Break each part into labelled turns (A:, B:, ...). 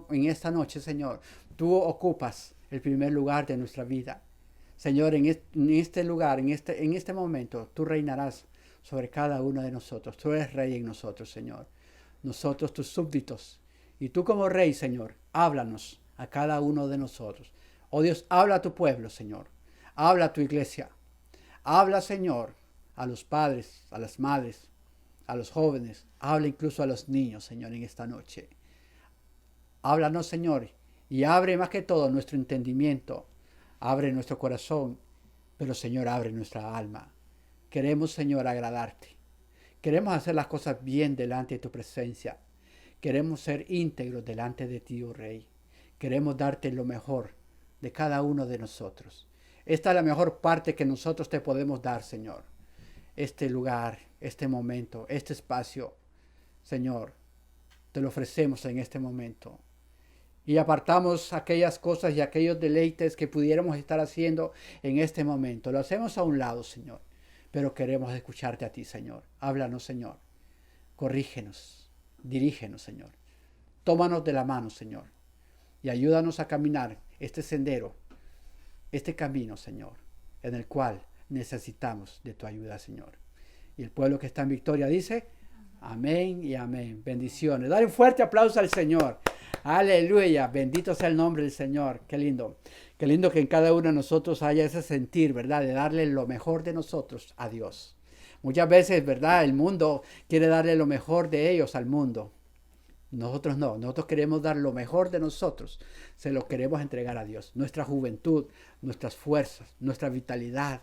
A: en esta noche, Señor, tú ocupas el primer lugar de nuestra vida. Señor, en este lugar, en este momento, tú reinarás sobre cada uno de nosotros. Tú eres rey en nosotros, Señor. Nosotros tus súbditos. Y tú como rey, Señor, háblanos a cada uno de nosotros. Oh Dios, habla a tu pueblo, Señor. Habla a tu iglesia. Habla, Señor, a los padres, a las madres, a los jóvenes. Habla incluso a los niños, Señor, en esta noche. Háblanos, Señor, y abre más que todo nuestro entendimiento. Abre nuestro corazón, pero, Señor, abre nuestra alma. Queremos, Señor, agradarte. Queremos hacer las cosas bien delante de tu presencia. Queremos ser íntegros delante de ti, oh Rey. Queremos darte lo mejor de cada uno de nosotros. Esta es la mejor parte que nosotros te podemos dar, Señor. Este lugar, este momento, este espacio, Señor, te lo ofrecemos en este momento. Y apartamos aquellas cosas y aquellos deleites que pudiéramos estar haciendo en este momento. Lo hacemos a un lado, Señor. Pero queremos escucharte a ti, Señor. Háblanos, Señor. Corrígenos. Dirígenos, Señor. Tómanos de la mano, Señor. Y ayúdanos a caminar este sendero, este camino, Señor, en el cual necesitamos de tu ayuda, Señor. Y el pueblo que está en victoria dice, amén y amén. Bendiciones. Dale un fuerte aplauso al Señor. Aleluya. Bendito sea el nombre del Señor. Qué lindo. Qué lindo que en cada uno de nosotros haya ese sentir, ¿verdad? De darle lo mejor de nosotros a Dios. Muchas veces, ¿verdad? El mundo quiere darle lo mejor de ellos al mundo. Nosotros no, nosotros queremos dar lo mejor de nosotros, se lo queremos entregar a Dios. Nuestra juventud, nuestras fuerzas, nuestra vitalidad,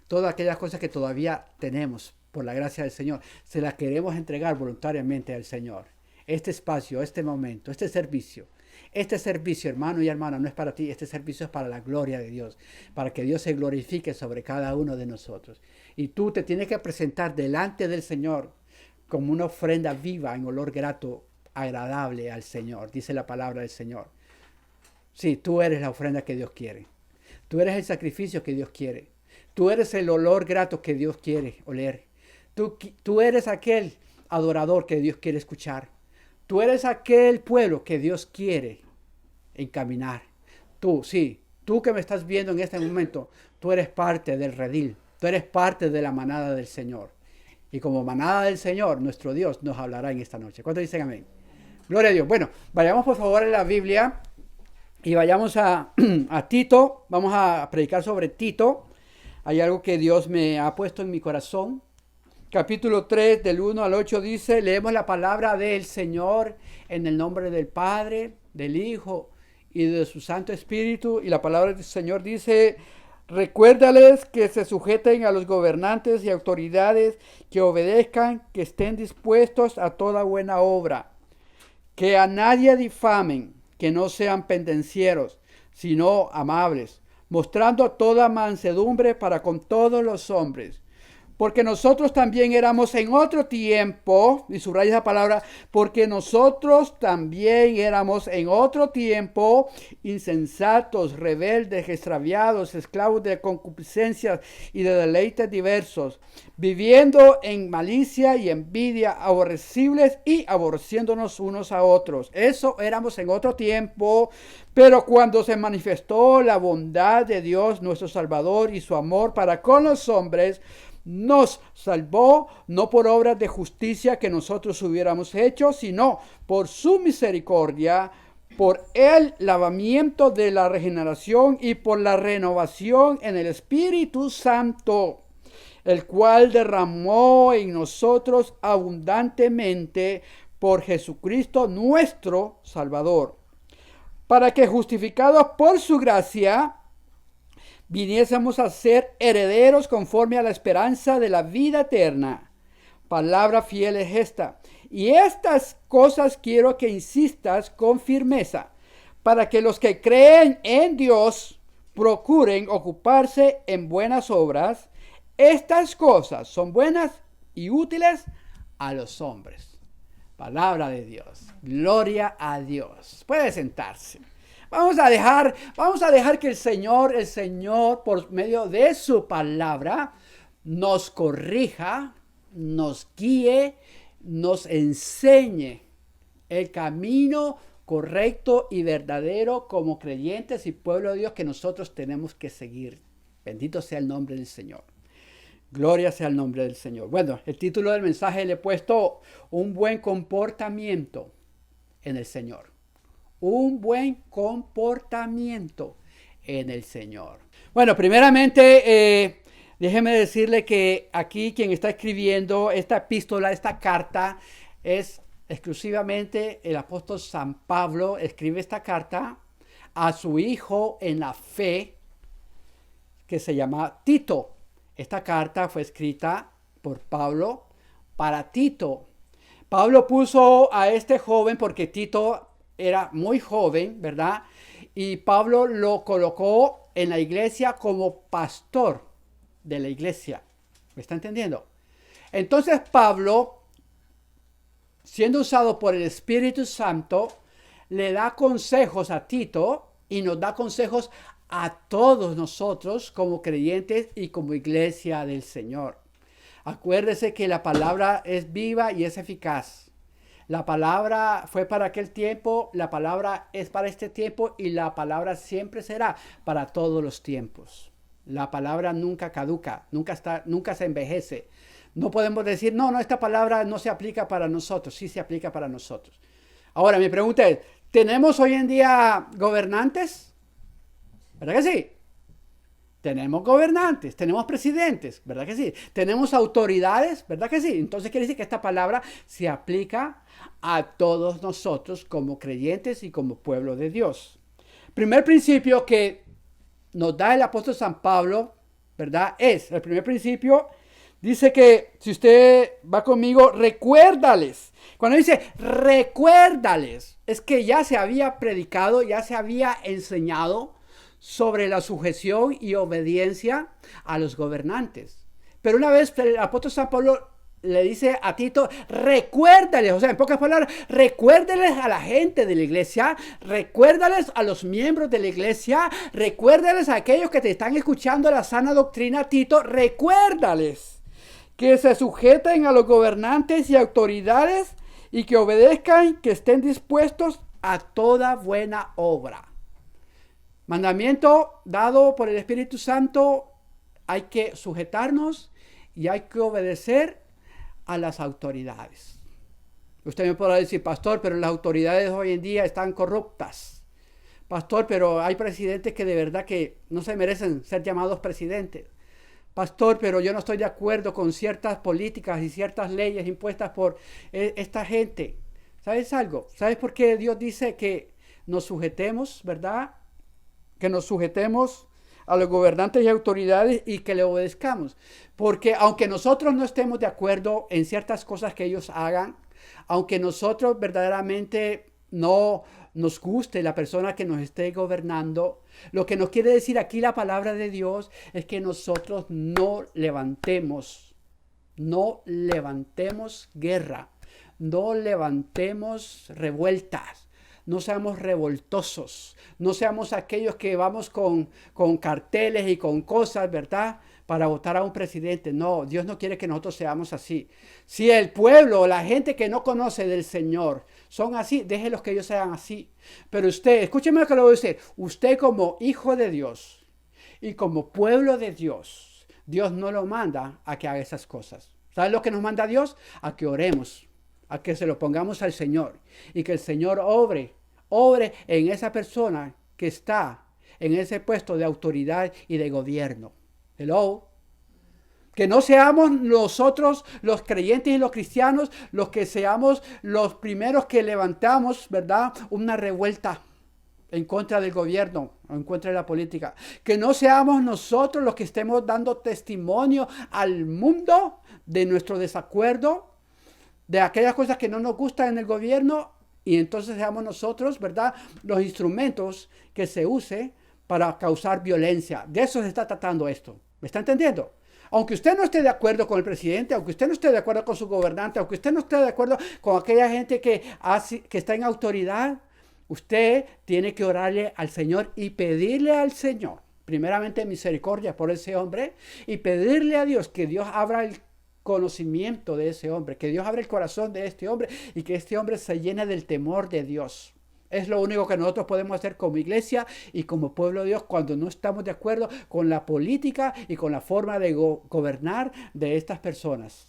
A: todas aquellas cosas que todavía tenemos por la gracia del Señor, se las queremos entregar voluntariamente al Señor. Este espacio, este momento, este servicio, hermano y hermana, no es para ti, este servicio es para la gloria de Dios, para que Dios se glorifique sobre cada uno de nosotros. Y tú te tienes que presentar delante del Señor como una ofrenda viva en olor grato, agradable al Señor, dice la palabra del Señor. Sí, tú eres la ofrenda que Dios quiere. Tú eres el sacrificio que Dios quiere. Tú eres el olor grato que Dios quiere oler. Tú eres aquel adorador que Dios quiere escuchar. Tú eres aquel pueblo que Dios quiere encaminar. Tú que me estás viendo en este momento, tú eres parte del redil. Tú eres parte de la manada del Señor. Y como manada del Señor, nuestro Dios nos hablará en esta noche. ¿Cuántos dicen amén? Gloria a Dios. Bueno, vayamos por favor a la Biblia y vayamos a Tito. Vamos a predicar sobre Tito. Hay algo que Dios me ha puesto en mi corazón. Capítulo 3, del 1 al 8 dice, leemos la palabra del Señor en el nombre del Padre, del Hijo y de su Santo Espíritu. Y la palabra del Señor dice, recuérdales que se sujeten a los gobernantes y autoridades, que obedezcan, que estén dispuestos a toda buena obra, que a nadie difamen, que no sean pendencieros, sino amables, mostrando toda mansedumbre para con todos los hombres. Porque nosotros también éramos en otro tiempo, y subraya esa palabra, porque nosotros también éramos en otro tiempo insensatos, rebeldes, extraviados, esclavos de concupiscencias y de deleites diversos, viviendo en malicia y envidia, aborrecibles y aborreciéndonos unos a otros. Eso éramos en otro tiempo, pero cuando se manifestó la bondad de Dios, nuestro Salvador, y su amor para con los hombres, nos salvó no por obras de justicia que nosotros hubiéramos hecho, sino por su misericordia, por el lavamiento de la regeneración y por la renovación en el Espíritu Santo, el cual derramó en nosotros abundantemente por Jesucristo nuestro Salvador, para que justificados por su gracia viniésemos a ser herederos conforme a la esperanza de la vida eterna. Palabra fiel es esta. Y estas cosas quiero que insistas con firmeza, para que los que creen en Dios procuren ocuparse en buenas obras. Estas cosas son buenas y útiles a los hombres. Palabra de Dios. Gloria a Dios. Puede sentarse. Vamos a dejar que el Señor, por medio de su palabra, nos corrija, nos guíe, nos enseñe el camino correcto y verdadero como creyentes y pueblo de Dios que nosotros tenemos que seguir. Bendito sea el nombre del Señor. Gloria sea el nombre del Señor. Bueno, el título del mensaje le he puesto un buen comportamiento en el Señor. Un buen comportamiento en el Señor. Bueno, primeramente, déjeme decirle que aquí quien está escribiendo esta epístola, esta carta, es exclusivamente el apóstol San Pablo. Escribe esta carta a su hijo en la fe, que se llama Tito. Esta carta fue escrita por Pablo para Tito. Pablo puso a este joven porque Tito era muy joven, ¿verdad? Y Pablo lo colocó en la iglesia como pastor de la iglesia. ¿Me está entendiendo? Entonces Pablo, siendo usado por el Espíritu Santo, le da consejos a Tito y nos da consejos a todos nosotros como creyentes y como iglesia del Señor. Acuérdese que la palabra es viva y es eficaz. La palabra fue para aquel tiempo, la palabra es para este tiempo y la palabra siempre será para todos los tiempos. La palabra nunca caduca, nunca se envejece. No podemos decir, no, esta palabra no se aplica para nosotros. Sí se aplica para nosotros. Ahora, mi pregunta es, ¿tenemos hoy en día gobernantes? ¿Verdad que sí? Tenemos gobernantes, tenemos presidentes, ¿verdad que sí? Tenemos autoridades, ¿verdad que sí? Entonces quiere decir que esta palabra se aplica a todos nosotros como creyentes y como pueblo de Dios. Primer principio que nos da el apóstol San Pablo, ¿verdad? El primer principio, dice que si usted va conmigo, recuérdales. Cuando dice recuérdales, es que ya se había predicado, ya se había enseñado sobre la sujeción y obediencia a los gobernantes. Pero una vez el apóstol San Pablo le dice a Tito, recuérdales, o sea, en pocas palabras, recuérdales a la gente de la iglesia, recuérdales a los miembros de la iglesia, recuérdales a aquellos que te están escuchando la sana doctrina, Tito, recuérdales que se sujeten a los gobernantes y autoridades y que obedezcan, que estén dispuestos a toda buena obra. Mandamiento dado por el Espíritu Santo, hay que sujetarnos y hay que obedecer a las autoridades. Usted me podrá decir, pastor, pero las autoridades hoy en día están corruptas. Pastor, pero hay presidentes que de verdad que no se merecen ser llamados presidentes. Pastor, pero yo no estoy de acuerdo con ciertas políticas y ciertas leyes impuestas por esta gente. ¿Sabes algo? ¿Sabes por qué Dios dice que nos sujetemos, verdad? Que nos sujetemos a los gobernantes y autoridades y que le obedezcamos. Porque aunque nosotros no estemos de acuerdo en ciertas cosas que ellos hagan, aunque nosotros verdaderamente no nos guste la persona que nos esté gobernando, lo que nos quiere decir aquí la palabra de Dios es que nosotros no levantemos guerra, no levantemos revueltas. No seamos revoltosos, no seamos aquellos que vamos con carteles y con cosas, ¿verdad? Para votar a un presidente. No, Dios no quiere que nosotros seamos así. Si el pueblo o la gente que no conoce del Señor son así, déjenlos que ellos sean así. Pero usted, escúcheme lo que le voy a decir, usted como hijo de Dios y como pueblo de Dios, Dios no lo manda a que haga esas cosas. ¿Sabe lo que nos manda Dios? A que oremos, a que se lo pongamos al Señor y que el Señor obre en esa persona que está en ese puesto de autoridad y de gobierno. Hello. Que no seamos nosotros los creyentes y los cristianos los que seamos los primeros que levantamos, ¿verdad? Una revuelta en contra del gobierno, en contra de la política. Que no seamos nosotros los que estemos dando testimonio al mundo de nuestro desacuerdo, de aquellas cosas que no nos gustan en el gobierno, y entonces seamos nosotros, ¿verdad?, los instrumentos que se use para causar violencia. De eso se está tratando esto. ¿Me está entendiendo? Aunque usted no esté de acuerdo con el presidente, aunque usted no esté de acuerdo con su gobernante, aunque usted no esté de acuerdo con aquella gente que está en autoridad, usted tiene que orarle al Señor y pedirle al Señor, primeramente misericordia por ese hombre, y pedirle a Dios que Dios abra el conocimiento de ese hombre, que Dios abra el corazón de este hombre y que este hombre se llene del temor de Dios. Es lo único que nosotros podemos hacer como iglesia y como pueblo de Dios cuando no estamos de acuerdo con la política y con la forma de gobernar de estas personas.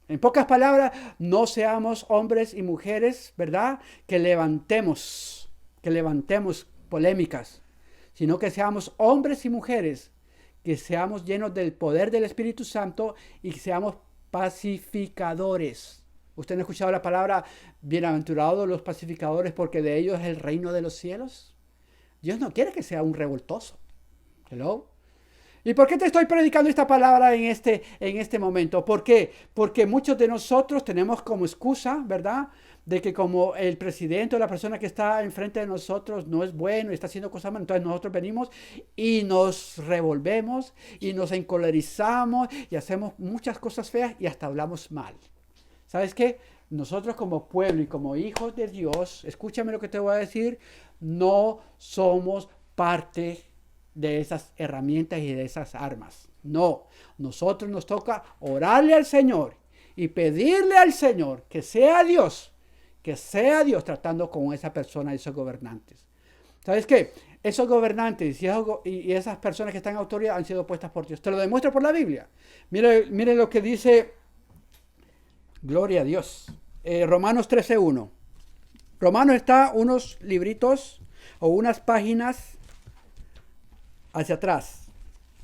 A: En pocas palabras, no seamos hombres y mujeres, ¿verdad? Que levantemos polémicas, sino que seamos hombres y mujeres, que seamos llenos del poder del Espíritu Santo y que seamos pacificadores. ¿Usted no ha escuchado la palabra bienaventurados los pacificadores porque de ellos es el reino de los cielos? Dios no quiere que sea un revoltoso. Hello. ¿Y por qué te estoy predicando esta palabra en este momento? ¿Por qué? Porque muchos de nosotros tenemos como excusa, ¿verdad? De que como el presidente o la persona que está enfrente de nosotros no es bueno y está haciendo cosas malas, entonces nosotros venimos y nos revolvemos y nos encolerizamos y hacemos muchas cosas feas y hasta hablamos mal. ¿Sabes qué? Nosotros como pueblo y como hijos de Dios, escúchame lo que te voy a decir, no somos parte de esas herramientas y de esas armas. No, nosotros nos toca orarle al Señor y pedirle al Señor que sea Dios tratando con esa persona y esos gobernantes. ¿Sabes qué? Esos gobernantes y esas personas que están en autoridad han sido puestas por Dios. Te lo demuestro por la Biblia. Mire lo que dice, gloria a Dios. Romanos 13:1. Romanos está unos libritos o unas páginas hacia atrás.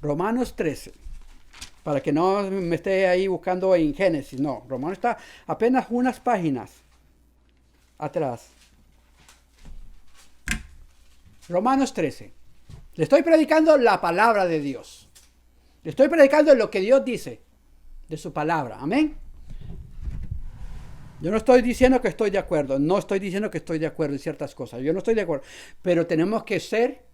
A: Romanos 13. Para que no me esté ahí buscando en Génesis. No, Romanos está apenas unas páginas atrás. Romanos 13. Le estoy predicando la palabra de Dios. Le estoy predicando lo que Dios dice de su palabra. Amén. Yo no estoy diciendo que estoy de acuerdo. No estoy diciendo que estoy de acuerdo en ciertas cosas. Yo no estoy de acuerdo. Pero tenemos que ser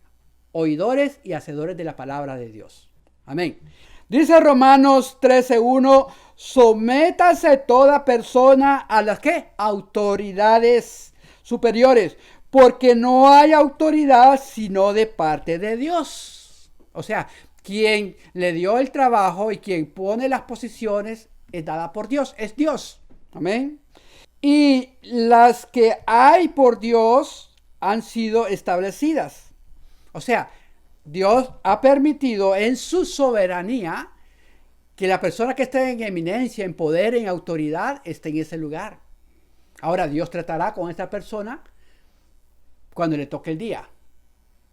A: oidores y hacedores de la palabra de Dios. Amén. Dice Romanos 13:1, sométase toda persona a las ¿qué? Autoridades superiores, porque no hay autoridad sino de parte de Dios. O sea, quien le dio el trabajo y quien pone las posiciones es dada por Dios, es Dios. Amén. Y las que hay por Dios han sido establecidas. O sea, Dios ha permitido en su soberanía que la persona que esté en eminencia, en poder, en autoridad, esté en ese lugar. Ahora, Dios tratará con esa persona cuando le toque el día.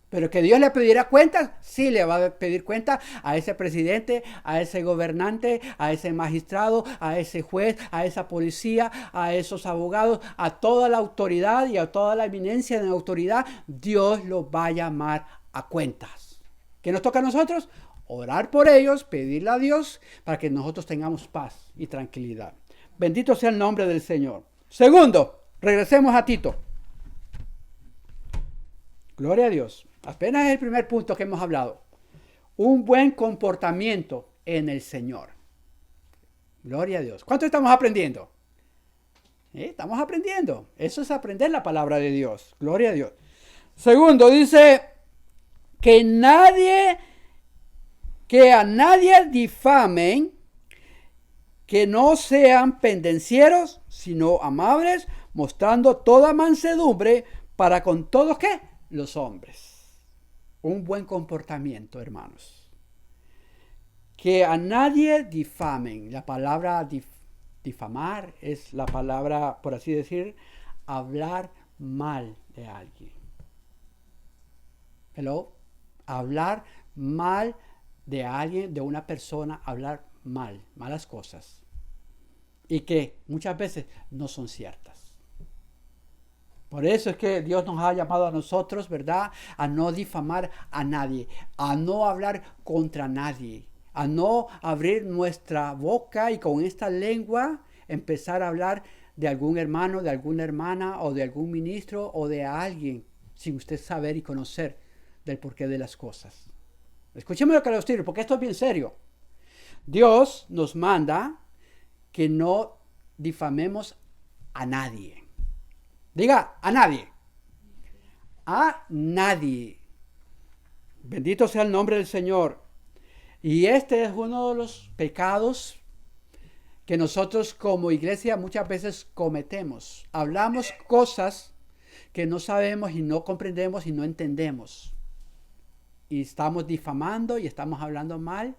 A: Pero que Dios le pedirá cuentas, sí le va a pedir cuenta a ese presidente, a ese gobernante, a ese magistrado, a ese juez, a esa policía, a esos abogados, a toda la autoridad y a toda la eminencia de la autoridad. Dios los va a llamar a cuentas. ¿Qué nos toca a nosotros? Orar por ellos, pedirle a Dios para que nosotros tengamos paz y tranquilidad. Bendito sea el nombre del Señor. Segundo, regresemos a Tito. Gloria a Dios. Apenas es el primer punto que hemos hablado. Un buen comportamiento en el Señor. Gloria a Dios. ¿Cuánto estamos aprendiendo? Estamos aprendiendo. Eso es aprender la palabra de Dios. Gloria a Dios. Segundo, dice que a nadie difamen, que no sean pendencieros, sino amables, mostrando toda mansedumbre para con todos, ¿qué? Los hombres. Un buen comportamiento, hermanos. Que a nadie difamen. La palabra difamar es la palabra, por así decir, hablar mal de alguien. Hello. Hablar mal de alguien, de una persona, hablar mal, malas cosas. Y que muchas veces no son ciertas. Por eso es que Dios nos ha llamado a nosotros, ¿verdad? A no difamar a nadie, a no hablar contra nadie, a no abrir nuestra boca y con esta lengua empezar a hablar de algún hermano, de alguna hermana o de algún ministro o de alguien sin usted saber y conocer del porqué de las cosas. Escúcheme lo que le estoy diciendo, porque esto es bien serio. Dios nos manda que no difamemos a nadie. Diga, a nadie. A nadie. Bendito sea el nombre del Señor. Y este es uno de los pecados que nosotros como iglesia muchas veces cometemos. Hablamos cosas que no sabemos y no comprendemos y no entendemos. Y estamos difamando y estamos hablando mal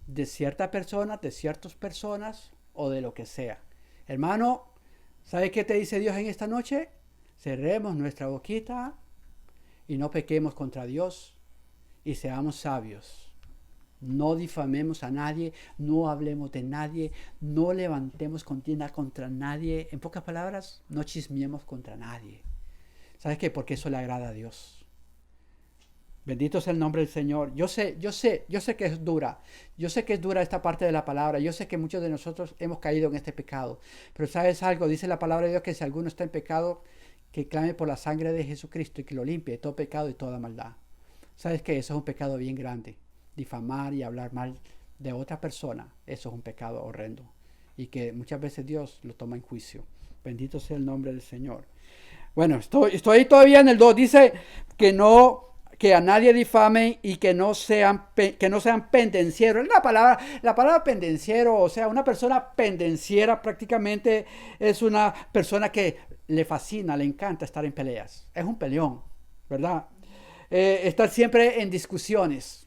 A: de cierta persona, de ciertas personas o de lo que sea. Hermano, ¿sabe qué te dice Dios en esta noche? Cerremos nuestra boquita y no pequemos contra Dios y seamos sabios. No difamemos a nadie, no hablemos de nadie, no levantemos contienda contra nadie. En pocas palabras, no chismeemos contra nadie. ¿Sabes qué? Porque eso le agrada a Dios. Bendito sea el nombre del Señor. Yo sé que es dura. Yo sé que es dura esta parte de la palabra. Yo sé que muchos de nosotros hemos caído en este pecado. Pero ¿sabes algo? Dice la palabra de Dios que si alguno está en pecado, que clame por la sangre de Jesucristo y que lo limpie de todo pecado y toda maldad. ¿Sabes qué? Eso es un pecado bien grande. Difamar y hablar mal de otra persona, eso es un pecado horrendo y que muchas veces Dios lo toma en juicio. Bendito sea el nombre del Señor. Bueno, estoy todavía en el 2. Dice que a nadie difamen y que no sean pendencieros. La palabra pendenciero, o sea, una persona pendenciera prácticamente es una persona que le fascina, le encanta estar en peleas. Es un peleón, ¿verdad? Estar siempre en discusiones.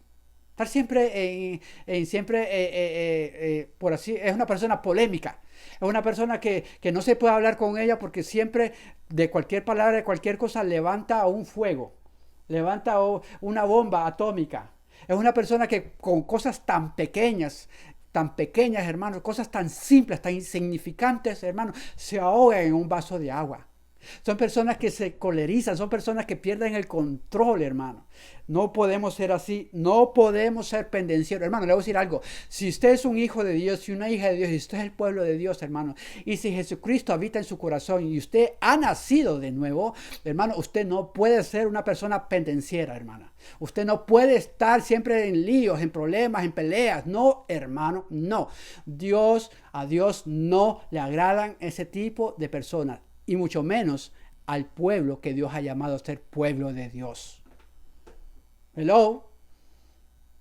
A: Estar siempre por así, es una persona polémica. Es una persona que no se puede hablar con ella porque siempre de cualquier palabra, de cualquier cosa, levanta un fuego, levanta una bomba atómica. Es una persona que con cosas tan pequeñas, hermanos, cosas tan simples, tan insignificantes, hermanos, se ahoga en un vaso de agua. Son personas que se colerizan, son personas que pierden el control, hermano. No podemos ser así, no podemos ser pendencieros. Hermano, le voy a decir algo. Si usted es un hijo de Dios y una hija de Dios, y usted es el pueblo de Dios, hermano, y si Jesucristo habita en su corazón y usted ha nacido de nuevo, hermano, usted no puede ser una persona pendenciera, hermana. Usted no puede estar siempre en líos, en problemas, en peleas. No, hermano, no. A Dios no le agradan ese tipo de personas. Y mucho menos al pueblo que Dios ha llamado a ser pueblo de Dios. Hello.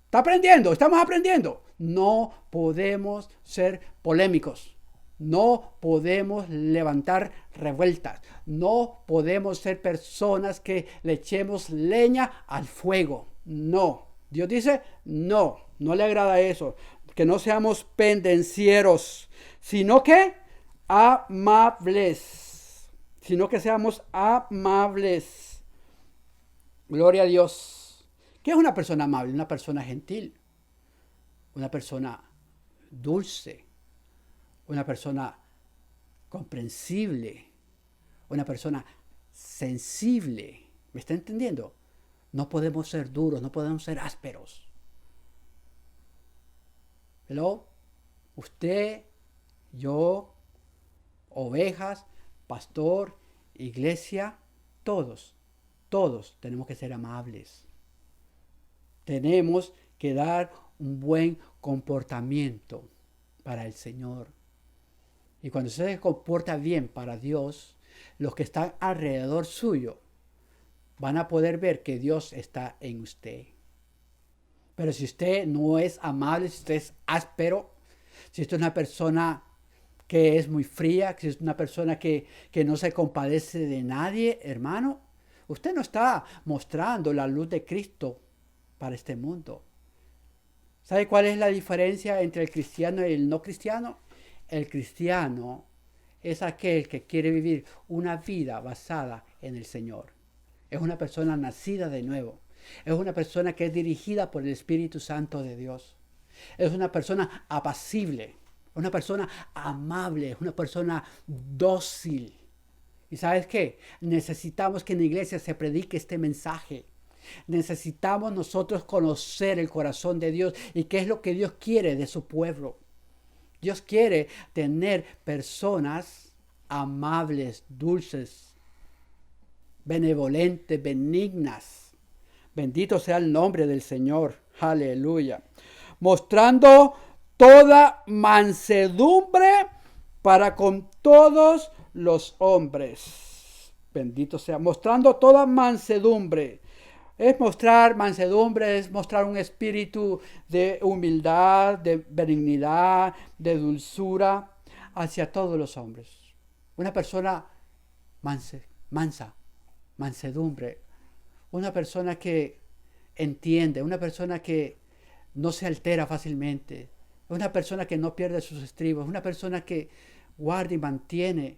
A: ¿Está aprendiendo? ¿Estamos aprendiendo? No podemos ser polémicos. No podemos levantar revueltas. No podemos ser personas que le echemos leña al fuego. No. Dios dice, no le agrada eso. Que no seamos pendencieros, sino que amables. Sino que seamos amables. Gloria a Dios. ¿Qué es una persona amable? Una persona gentil, una persona dulce, una persona comprensible, una persona sensible. ¿Me está entendiendo? No podemos ser duros, no podemos ser ásperos. Hello, usted, yo, ovejas, pastor, iglesia, todos tenemos que ser amables. Tenemos que dar un buen comportamiento para el Señor. Y cuando usted se comporta bien para Dios, los que están alrededor suyo van a poder ver que Dios está en usted. Pero si usted no es amable, si usted es áspero, si usted es una persona que es muy fría, que es una persona que no se compadece de nadie, hermano, usted no está mostrando la luz de Cristo para este mundo. ¿Sabe cuál es la diferencia entre el cristiano y el no cristiano? El cristiano es aquel que quiere vivir una vida basada en el Señor. Es una persona nacida de nuevo. Es una persona que es dirigida por el Espíritu Santo de Dios. Es una persona apacible. Una persona amable, una persona dócil. ¿Y sabes qué? Necesitamos que en la iglesia se predique este mensaje. Necesitamos nosotros conocer el corazón de Dios y qué es lo que Dios quiere de su pueblo. Dios quiere tener personas amables, dulces, benevolentes, benignas. Bendito sea el nombre del Señor. Aleluya. Mostrando toda mansedumbre para con todos los hombres. Bendito sea. Mostrando toda mansedumbre. Es mostrar mansedumbre, es mostrar un espíritu de humildad, de benignidad, de dulzura hacia todos los hombres. Una persona mansa. mansedumbre. Una persona que entiende, una persona que no se altera fácilmente, una persona que no pierde sus estribos, una persona que guarda y mantiene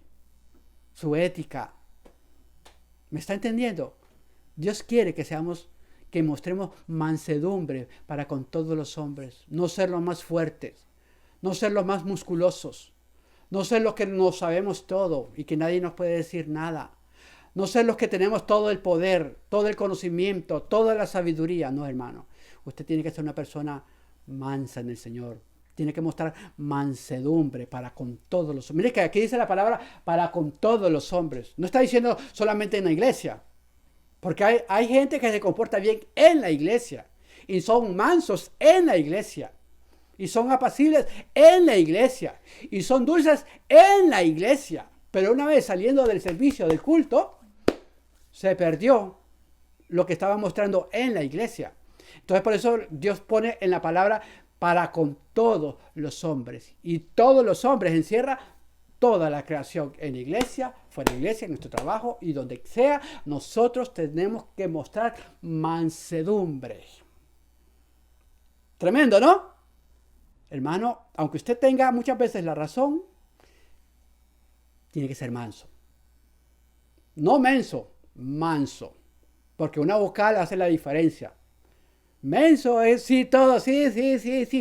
A: su ética. ¿Me está entendiendo? Dios quiere que mostremos mansedumbre para con todos los hombres, no ser los más fuertes, no ser los más musculosos, no ser los que no sabemos todo y que nadie nos puede decir nada, no ser los que tenemos todo el poder, todo el conocimiento, toda la sabiduría. No, hermano, usted tiene que ser una persona mansa en el Señor. Tiene que mostrar mansedumbre para con todos los hombres. Mire que aquí dice la palabra para con todos los hombres. No está diciendo solamente en la iglesia. Porque hay gente que se comporta bien en la iglesia. Y son mansos en la iglesia. Y son apacibles en la iglesia. Y son dulces en la iglesia. Pero una vez saliendo del servicio, del culto, se perdió lo que estaba mostrando en la iglesia. Entonces por eso Dios pone en la palabra para con todos los hombres. Y todos los hombres encierra toda la creación, en la iglesia, fuera de la iglesia, en nuestro trabajo y donde sea. Nosotros tenemos que mostrar mansedumbre. Tremendo, ¿no? Hermano, aunque usted tenga muchas veces la razón, tiene que ser manso. No menso, manso. Porque una vocal hace la diferencia. Menso es sí, todo, sí.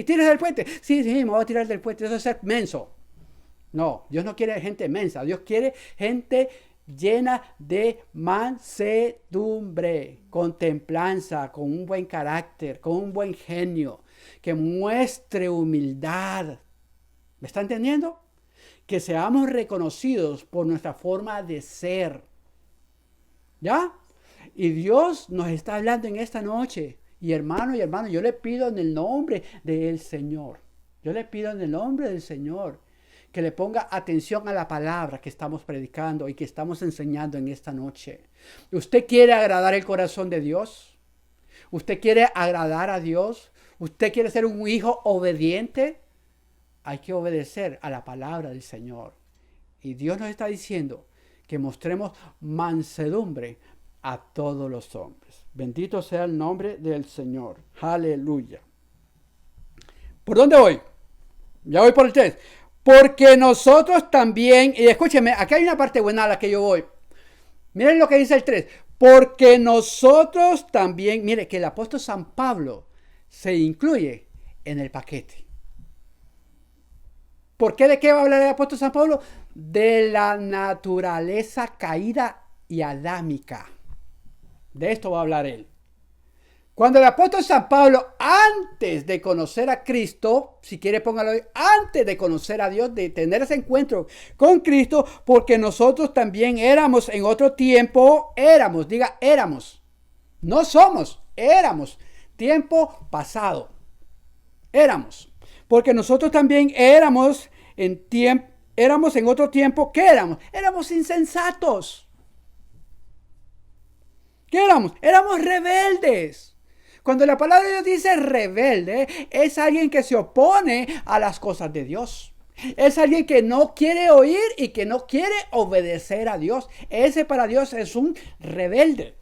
A: ¿Tiras del puente? Sí, me voy a tirar del puente. Eso es ser menso. No, Dios no quiere gente mensa. Dios quiere gente llena de mansedumbre, con templanza, con un buen carácter, con un buen genio, que muestre humildad. ¿Me está entendiendo? Que seamos reconocidos por nuestra forma de ser. ¿Ya? Y Dios nos está hablando en esta noche. Y hermano, yo le pido en el nombre del Señor. Yo le pido en el nombre del Señor que le ponga atención a la palabra que estamos predicando y que estamos enseñando en esta noche. ¿Usted quiere agradar el corazón de Dios? ¿Usted quiere agradar a Dios? ¿Usted quiere ser un hijo obediente? Hay que obedecer a la palabra del Señor. Y Dios nos está diciendo que mostremos mansedumbre a todos los hombres. Bendito sea el nombre del Señor. Aleluya. ¿Por dónde voy? Ya voy por el 3. Porque nosotros también, y escúcheme, aquí hay una parte buena a la que yo voy. Miren lo que dice el 3. Porque nosotros también, mire que el apóstol San Pablo se incluye en el paquete. ¿Por qué? ¿De qué va a hablar el apóstol San Pablo? De la naturaleza caída y adámica. De esto va a hablar él. Cuando el apóstol San Pablo, antes de conocer a Cristo, si quiere póngalo ahí, antes de conocer a Dios, de tener ese encuentro con Cristo, porque nosotros también éramos en otro tiempo, éramos, no somos, éramos, tiempo pasado, éramos, porque nosotros también éramos en otro tiempo, ¿qué éramos? Éramos insensatos. ¿Qué éramos? Éramos rebeldes. Cuando la palabra de Dios dice rebelde, es alguien que se opone a las cosas de Dios. Es alguien que no quiere oír y que no quiere obedecer a Dios. Ese para Dios es un rebelde.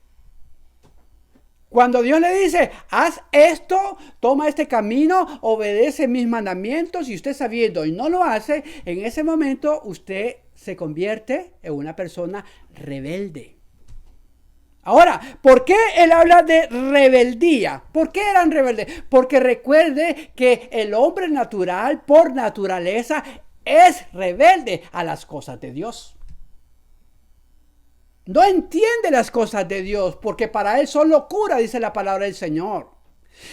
A: Cuando Dios le dice, haz esto, toma este camino, obedece mis mandamientos, y usted sabiendo y no lo hace, en ese momento usted se convierte en una persona rebelde. Ahora, ¿por qué él habla de rebeldía? ¿Por qué eran rebeldes? Porque recuerde que el hombre natural, por naturaleza, es rebelde a las cosas de Dios. No entiende las cosas de Dios, porque para él son locura, dice la palabra del Señor.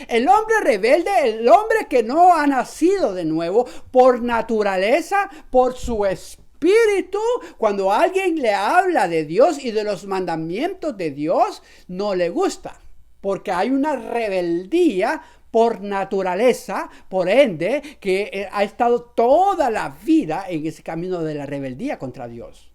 A: El hombre rebelde, el hombre que no ha nacido de nuevo, por naturaleza, por su espíritu, cuando alguien le habla de Dios y de los mandamientos de Dios, no le gusta, porque hay una rebeldía por naturaleza, por ende, que ha estado toda la vida en ese camino de la rebeldía contra Dios.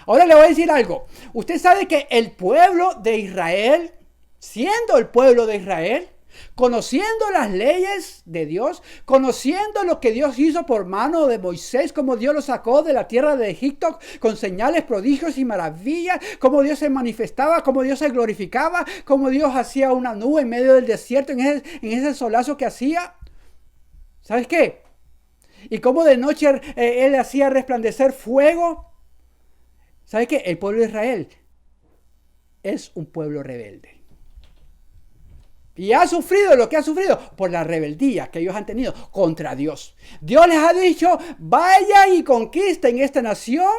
A: Ahora le voy a decir algo. Usted sabe que el pueblo de Israel, siendo el pueblo de Israel, conociendo las leyes de Dios, conociendo lo que Dios hizo por mano de Moisés, como Dios lo sacó de la tierra de Egipto con señales, prodigios y maravillas, cómo Dios se manifestaba, cómo Dios se glorificaba, cómo Dios hacía una nube en medio del desierto, en ese solazo que hacía. ¿Sabes qué? Y cómo de noche Él hacía resplandecer fuego. ¿Sabes qué? El pueblo de Israel es un pueblo rebelde. Y ha sufrido lo que ha sufrido por la rebeldía que ellos han tenido contra Dios. Dios les ha dicho, vayan y conquisten esta nación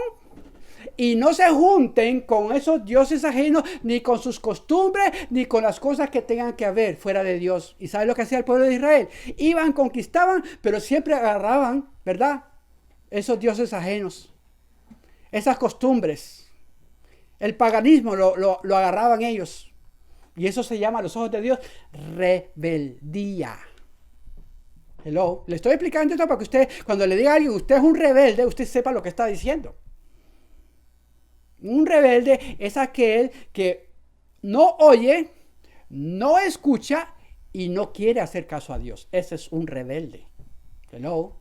A: y no se junten con esos dioses ajenos, ni con sus costumbres, ni con las cosas que tengan que haber fuera de Dios. ¿Y sabe lo que hacía el pueblo de Israel? Iban, conquistaban, pero siempre agarraban, ¿verdad? Esos dioses ajenos, esas costumbres. El paganismo lo agarraban ellos. Y eso se llama a los ojos de Dios rebeldía. Hello. Le estoy explicando esto para que usted, cuando le diga a alguien, usted es un rebelde, usted sepa lo que está diciendo. Un rebelde es aquel que no oye, no escucha y no quiere hacer caso a Dios. Ese es un rebelde. Hello.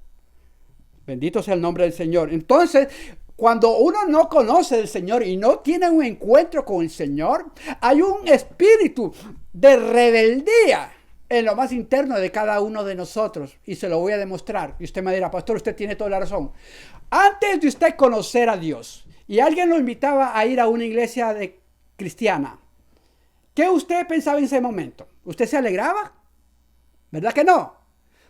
A: Bendito sea el nombre del Señor. Entonces, cuando uno no conoce al Señor y no tiene un encuentro con el Señor, hay un espíritu de rebeldía en lo más interno de cada uno de nosotros. Y se lo voy a demostrar. Y usted me dirá, pastor, usted tiene toda la razón. Antes de usted conocer a Dios y alguien lo invitaba a ir a una iglesia cristiana, ¿qué usted pensaba en ese momento? ¿Usted se alegraba? ¿Verdad que no?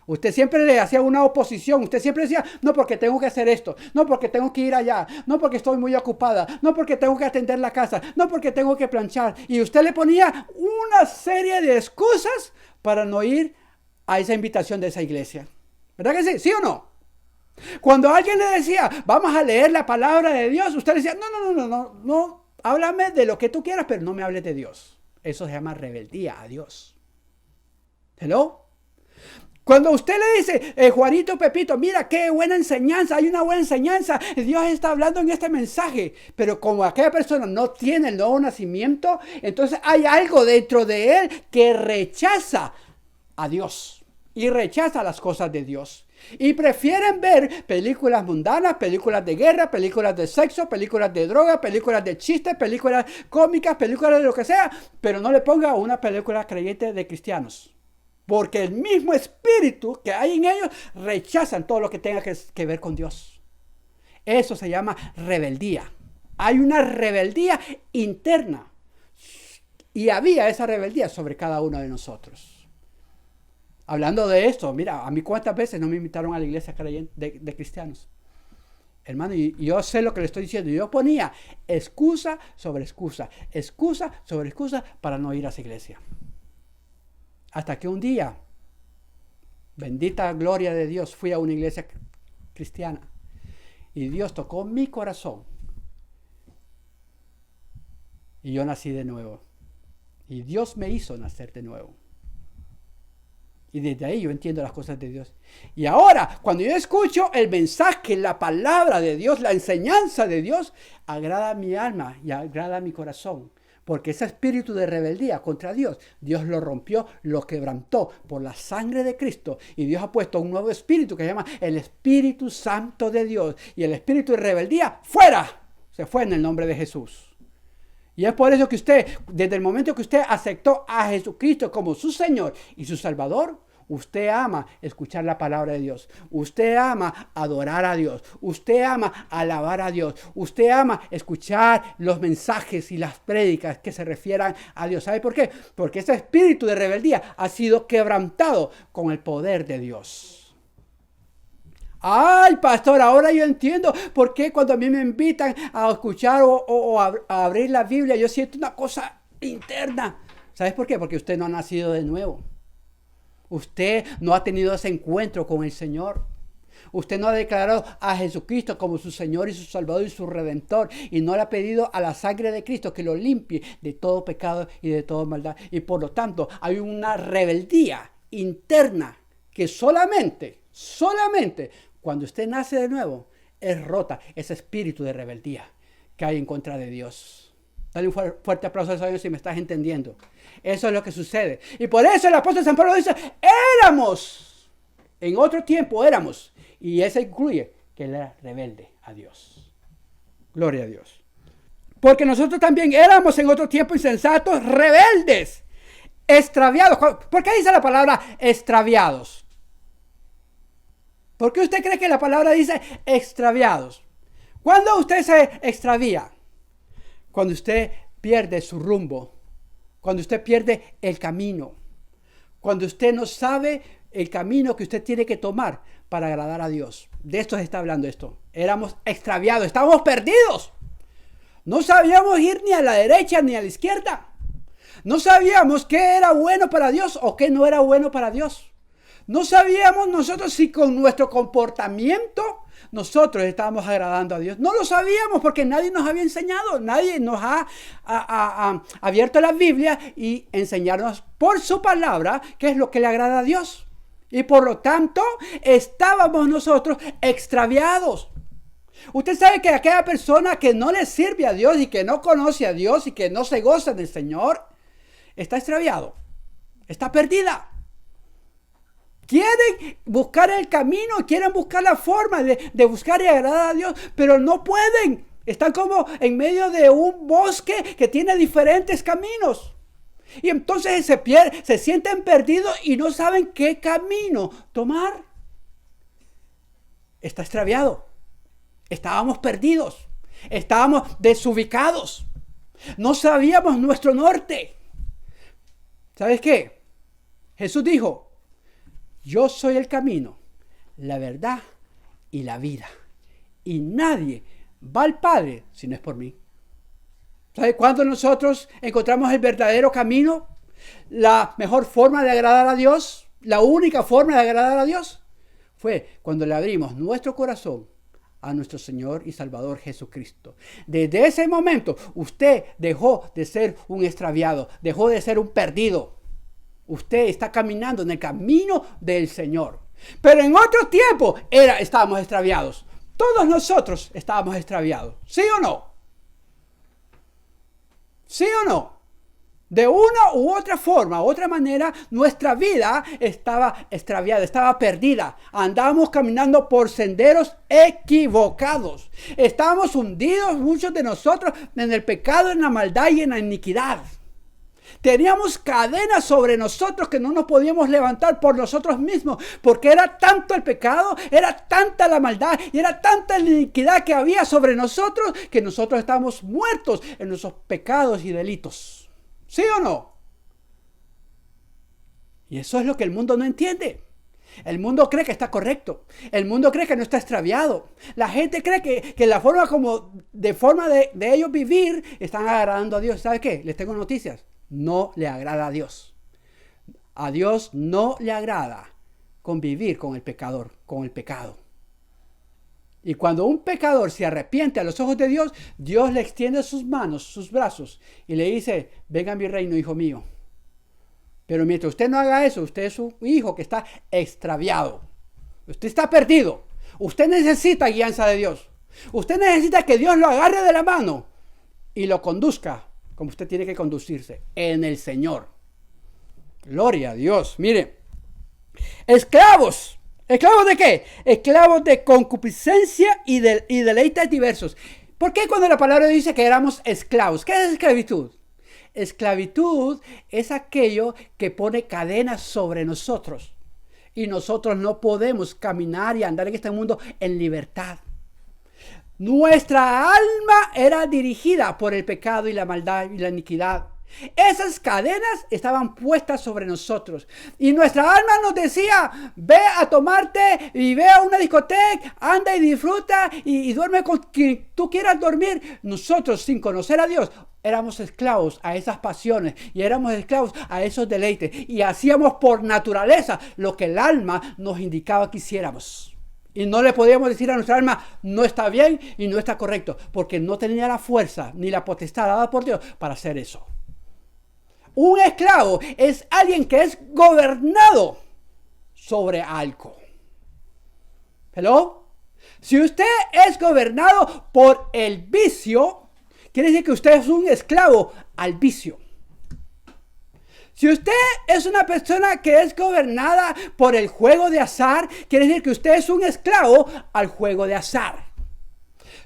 A: Usted siempre le hacía una oposición. Usted siempre decía, no porque tengo que hacer esto, no porque tengo que ir allá, no porque estoy muy ocupada, no porque tengo que atender la casa, no porque tengo que planchar. Y usted le ponía una serie de excusas para no ir a esa invitación de esa iglesia. ¿Verdad que sí? ¿Sí o no? Cuando alguien le decía, vamos a leer la palabra de Dios, usted le decía, no, háblame de lo que tú quieras, pero no me hables de Dios. Eso se llama rebeldía a Dios. ¿Hello? Cuando usted le dice, Juanito, Pepito, mira qué buena enseñanza, hay una buena enseñanza, Dios está hablando en este mensaje, pero como aquella persona no tiene el nuevo nacimiento, entonces hay algo dentro de él que rechaza a Dios y rechaza las cosas de Dios. Y prefieren ver películas mundanas, películas de guerra, películas de sexo, películas de droga, películas de chistes, películas cómicas, películas de lo que sea, pero no le ponga una película creyente de cristianos. Porque el mismo espíritu que hay en ellos rechazan todo lo que tenga que ver con Dios. Eso se llama rebeldía. Hay una rebeldía interna. Y había esa rebeldía sobre cada uno de nosotros. Hablando de esto, mira, a mí cuántas veces no me invitaron a la iglesia de cristianos. Hermano, y yo sé lo que le estoy diciendo. Yo ponía excusa sobre excusa, excusa sobre excusa para no ir a esa iglesia. Hasta que un día, bendita gloria de Dios, fui a una iglesia cristiana y Dios tocó mi corazón y yo nací de nuevo. Y Dios me hizo nacer de nuevo. Y desde ahí yo entiendo las cosas de Dios. Y ahora, cuando yo escucho el mensaje, la palabra de Dios, la enseñanza de Dios, agrada a mi alma y agrada a mi corazón. Porque ese espíritu de rebeldía contra Dios, Dios lo rompió, lo quebrantó por la sangre de Cristo. Y Dios ha puesto un nuevo espíritu que se llama el Espíritu Santo de Dios. Y el espíritu de rebeldía, ¡fuera! Se fue en el nombre de Jesús. Y es por eso que usted, desde el momento que usted aceptó a Jesucristo como su Señor y su Salvador, usted ama escuchar la palabra de Dios. Usted ama adorar a Dios. Usted ama alabar a Dios. Usted ama escuchar los mensajes y las prédicas que se refieran a Dios. ¿Sabe por qué? Porque ese espíritu de rebeldía ha sido quebrantado con el poder de Dios. Ay, pastor, ahora yo entiendo por qué cuando a mí me invitan a escuchar o a abrir la Biblia, yo siento una cosa interna. ¿Sabes por qué? Porque usted no ha nacido de nuevo. Usted no ha tenido ese encuentro con el Señor. Usted no ha declarado a Jesucristo como su Señor y su Salvador y su Redentor. Y no le ha pedido a la sangre de Cristo que lo limpie de todo pecado y de toda maldad. Y por lo tanto hay una rebeldía interna que solamente cuando usted nace de nuevo es rota ese espíritu de rebeldía que hay en contra de Dios. Dale un fuerte aplauso a Dios si me estás entendiendo. Eso es lo que sucede. Y por eso el apóstol San Pablo dice, éramos, en otro tiempo éramos. Y eso incluye que él era rebelde a Dios. Gloria a Dios. Porque nosotros también éramos en otro tiempo insensatos, rebeldes, extraviados. ¿Por qué dice la palabra extraviados? ¿Por qué usted cree que la palabra dice extraviados? ¿Cuándo usted se extravía? Cuando usted pierde su rumbo. Cuando usted pierde el camino. Cuando usted no sabe el camino que usted tiene que tomar para agradar a Dios. De esto se está hablando esto. Éramos extraviados, estábamos perdidos. No sabíamos ir ni a la derecha ni a la izquierda. No sabíamos qué era bueno para Dios o qué no era bueno para Dios. No sabíamos nosotros si con nuestro comportamiento nosotros estábamos agradando a Dios. No lo sabíamos porque nadie nos había enseñado. Nadie nos ha abierto la Biblia y enseñarnos por su palabra qué es lo que le agrada a Dios. Y por lo tanto estábamos nosotros extraviados. Usted sabe que aquella persona que no le sirve a Dios y que no conoce a Dios y que no se goza del Señor, está extraviado, está perdida. Quieren buscar el camino, quieren buscar la forma de buscar y agradar a Dios, pero no pueden. Están como en medio de un bosque que tiene diferentes caminos. Y entonces se sienten perdidos y no saben qué camino tomar. Está extraviado. Estábamos perdidos. Estábamos desubicados. No sabíamos nuestro norte. ¿Sabes qué? Jesús dijo, yo soy el camino, la verdad y la vida. Y nadie va al Padre si no es por mí. ¿Sabe cuándo nosotros encontramos el verdadero camino? La mejor forma de agradar a Dios, la única forma de agradar a Dios, fue cuando le abrimos nuestro corazón a nuestro Señor y Salvador Jesucristo. Desde ese momento, usted dejó de ser un extraviado, dejó de ser un perdido. Usted está caminando en el camino del Señor. Pero en otro tiempo estábamos extraviados. Todos nosotros estábamos extraviados. ¿Sí o no? ¿Sí o no? De una u otra forma, otra manera, nuestra vida estaba extraviada, estaba perdida. Andábamos caminando por senderos equivocados. Estábamos hundidos, muchos de nosotros, en el pecado, en la maldad y en la iniquidad. Teníamos cadenas sobre nosotros que no nos podíamos levantar por nosotros mismos, porque era tanto el pecado, era tanta la maldad y era tanta la iniquidad que había sobre nosotros que nosotros estábamos muertos en nuestros pecados y delitos. ¿Sí o no? Y eso es lo que el mundo no entiende. El mundo cree que está correcto. El mundo cree que no está extraviado. La gente cree que la forma de ellos vivir están agradando a Dios. ¿Sabe qué? Les tengo noticias. No le agrada a Dios. A Dios no le agrada convivir con el pecador, con el pecado. Y cuando un pecador se arrepiente a los ojos de Dios, Dios le extiende sus manos, sus brazos y le dice, venga a mi reino, hijo mío. Pero mientras usted no haga eso, usted es un hijo que está extraviado. Usted está perdido. Usted necesita guianza de Dios. Usted necesita que Dios lo agarre de la mano y lo conduzca como usted tiene que conducirse en el Señor. Gloria a Dios. Mire, esclavos. ¿Esclavos de qué? Esclavos de concupiscencia y deleites diversos. ¿Por qué cuando la palabra dice que éramos esclavos? ¿Qué es esclavitud? Esclavitud es aquello que pone cadenas sobre nosotros. Y nosotros no podemos caminar y andar en este mundo en libertad. Nuestra alma era dirigida por el pecado y la maldad y la iniquidad. Esas cadenas estaban puestas sobre nosotros. Y nuestra alma nos decía, ve a tomarte y ve a una discoteca, anda y disfruta y duerme con quien tú quieras dormir. Nosotros, sin conocer a Dios, éramos esclavos a esas pasiones y éramos esclavos a esos deleites. Y hacíamos por naturaleza lo que el alma nos indicaba que hiciéramos. Y no le podíamos decir a nuestra alma, no está bien y no está correcto, porque no tenía la fuerza ni la potestad dada por Dios para hacer eso. Un esclavo es alguien que es gobernado sobre algo. ¿Hello? Si usted es gobernado por el vicio, quiere decir que usted es un esclavo al vicio. Si usted es una persona que es gobernada por el juego de azar, quiere decir que usted es un esclavo al juego de azar.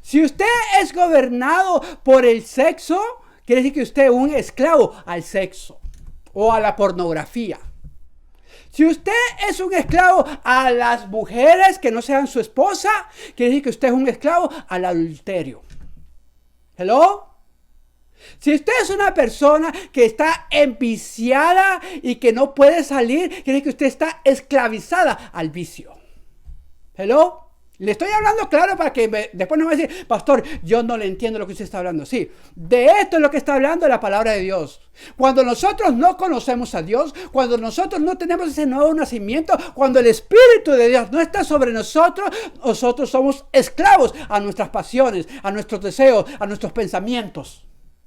A: Si usted es gobernado por el sexo, quiere decir que usted es un esclavo al sexo o a la pornografía. Si usted es un esclavo a las mujeres que no sean su esposa, quiere decir que usted es un esclavo al adulterio. ¿Hello? Si usted es una persona que está enviciada y que no puede salir, quiere decir que usted está esclavizada al vicio. ¿Hello? Le estoy hablando claro para que después no me va a decir, pastor, yo no le entiendo lo que usted está hablando. Sí, de esto es lo que está hablando la palabra de Dios. Cuando nosotros no conocemos a Dios, cuando nosotros no tenemos ese nuevo nacimiento, cuando el Espíritu de Dios no está sobre nosotros, nosotros somos esclavos a nuestras pasiones, a nuestros deseos, a nuestros pensamientos.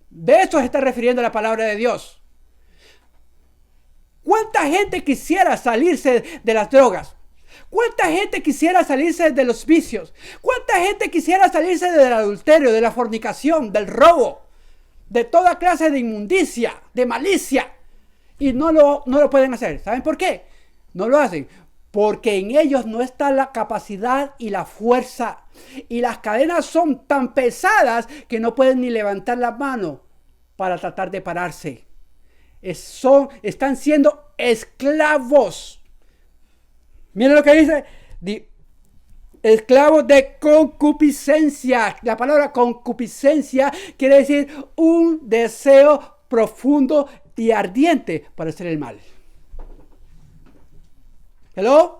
A: De esto se está refiriendo la palabra de Dios. ¿Cuánta gente quisiera salirse de las drogas? ¿Cuánta gente quisiera salirse de los vicios? ¿Cuánta gente quisiera salirse del adulterio, de la fornicación, del robo, de toda clase de inmundicia, de malicia? Y no lo pueden hacer. ¿Saben por qué? No lo hacen. Porque en ellos no está la capacidad y la fuerza. Y las cadenas son tan pesadas que no pueden ni levantar la mano para tratar de pararse. Están siendo esclavos. Miren lo que dice. Esclavos de concupiscencia. La palabra concupiscencia quiere decir un deseo profundo y ardiente para hacer el mal. ¿Hello?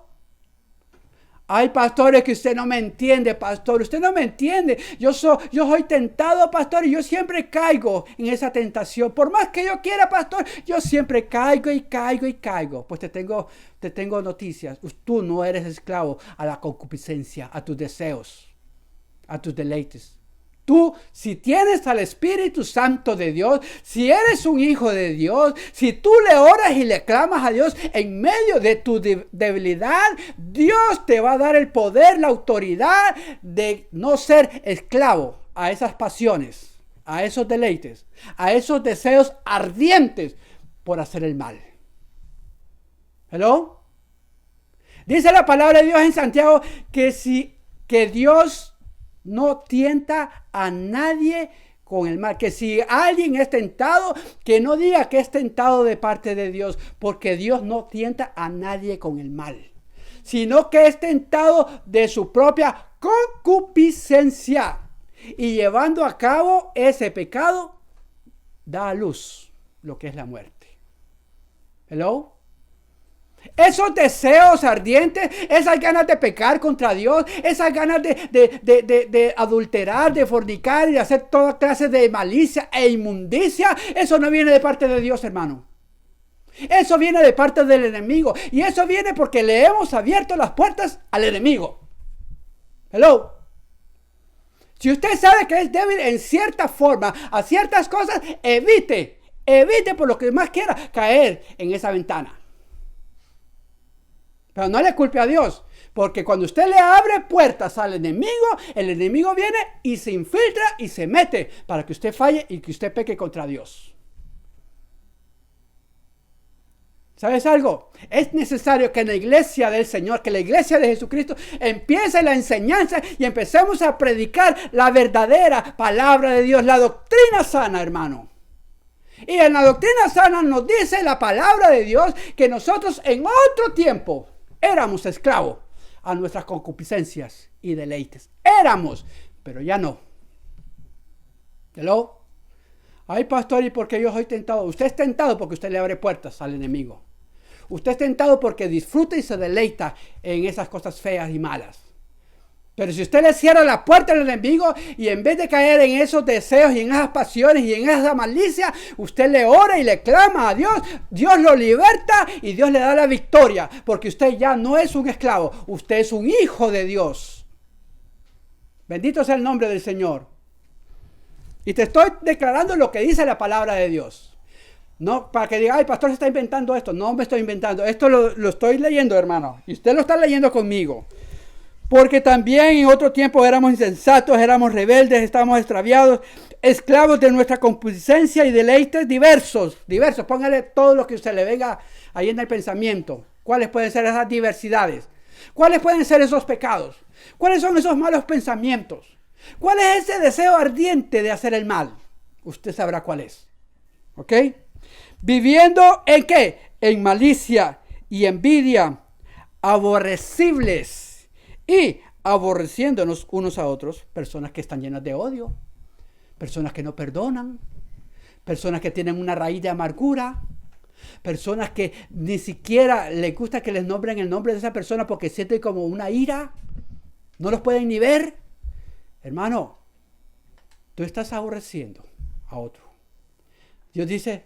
A: Hay pastores que usted no me entiende, pastor. Usted no me entiende. Yo soy tentado, pastor, y yo siempre caigo en esa tentación. Por más que yo quiera, pastor, yo siempre caigo y caigo y caigo. Pues te tengo noticias. Tú no eres esclavo a la concupiscencia, a tus deseos, a tus deleites. Tú, si tienes al Espíritu Santo de Dios, si eres un hijo de Dios, si tú le oras y le clamas a Dios en medio de tu debilidad, Dios te va a dar el poder, la autoridad de no ser esclavo a esas pasiones, a esos deleites, a esos deseos ardientes por hacer el mal. ¿Hello? Dice la palabra de Dios en Santiago que Dios no tienta a nadie con el mal. Que si alguien es tentado, que no diga que es tentado de parte de Dios, porque Dios no tienta a nadie con el mal, sino que es tentado de su propia concupiscencia. Y llevando a cabo ese pecado, da a luz lo que es la muerte. ¿Hello? Esos deseos ardientes, esas ganas de pecar contra Dios, esas ganas de adulterar, de fornicar y de hacer toda clase de malicia e inmundicia, eso no viene de parte de Dios, hermano. Eso viene de parte del enemigo. Y eso viene porque le hemos abierto las puertas al enemigo. Hello. Si usted sabe que es débil en cierta forma a ciertas cosas, evite por lo que más quiera caer en esa ventana. Pero no le culpe a Dios, porque cuando usted le abre puertas al enemigo, el enemigo viene y se infiltra y se mete para que usted falle y que usted peque contra Dios. ¿Sabes algo? Es necesario que en la iglesia del Señor, que la iglesia de Jesucristo empiece la enseñanza y empecemos a predicar la verdadera palabra de Dios, la doctrina sana, hermano. Y en la doctrina sana nos dice la palabra de Dios que nosotros en otro tiempo éramos esclavos a nuestras concupiscencias y deleites. Éramos, pero ya no. ¿Hello? Ay, pastor, ¿y por qué yo soy tentado? Usted es tentado porque usted le abre puertas al enemigo. Usted es tentado porque disfruta y se deleita en esas cosas feas y malas. Pero si usted le cierra la puerta al enemigo y en vez de caer en esos deseos y en esas pasiones y en esa malicia, usted le ora y le clama a Dios, Dios lo liberta y Dios le da la victoria, porque usted ya no es un esclavo, usted es un hijo de Dios. Bendito sea el nombre del Señor. Y te estoy declarando lo que dice la palabra de Dios. No para que diga, ay, pastor, se está inventando esto. No me estoy inventando. Esto lo estoy leyendo, hermano. Y usted lo está leyendo conmigo. Porque también en otro tiempo éramos insensatos, éramos rebeldes, estábamos extraviados, esclavos de nuestra concupiscencia y deleites diversos. Póngale todo lo que usted le venga ahí en el pensamiento. ¿Cuáles pueden ser esas diversidades? ¿Cuáles pueden ser esos pecados? ¿Cuáles son esos malos pensamientos? ¿Cuál es ese deseo ardiente de hacer el mal? Usted sabrá cuál es. ¿Ok? Viviendo en ¿qué? En malicia y envidia, aborrecibles y aborreciéndonos unos a otros, personas que están llenas de odio, personas que no perdonan, personas que tienen una raíz de amargura, personas que ni siquiera les gusta que les nombren el nombre de esa persona porque sienten como una ira, no los pueden ni ver. Hermano, tú estás aborreciendo a otro. Dios dice,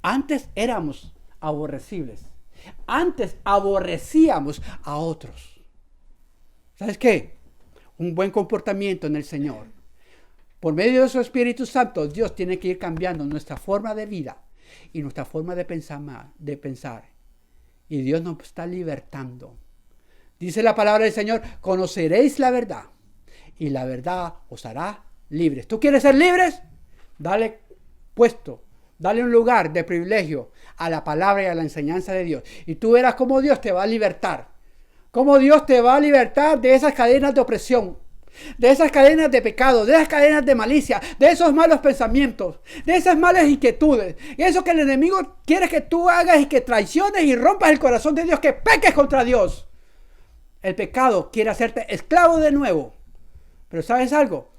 A: antes éramos aborrecibles, antes aborrecíamos a otros. ¿Sabes qué? Un buen comportamiento en el Señor. Por medio de su Espíritu Santo, Dios tiene que ir cambiando nuestra forma de vida y nuestra forma de pensar. Y Dios nos está libertando. Dice la palabra del Señor, conoceréis la verdad y la verdad os hará libres. ¿Tú quieres ser libres? Dale puesto, dale un lugar de privilegio a la palabra y a la enseñanza de Dios. Y tú verás cómo Dios te va a libertar. Cómo Dios te va a libertar de esas cadenas de opresión, de esas cadenas de pecado, de esas cadenas de malicia, de esos malos pensamientos, de esas malas inquietudes. Y eso que el enemigo quiere que tú hagas y que traiciones y rompas el corazón de Dios, que peques contra Dios. El pecado quiere hacerte esclavo de nuevo. Pero ¿sabes algo?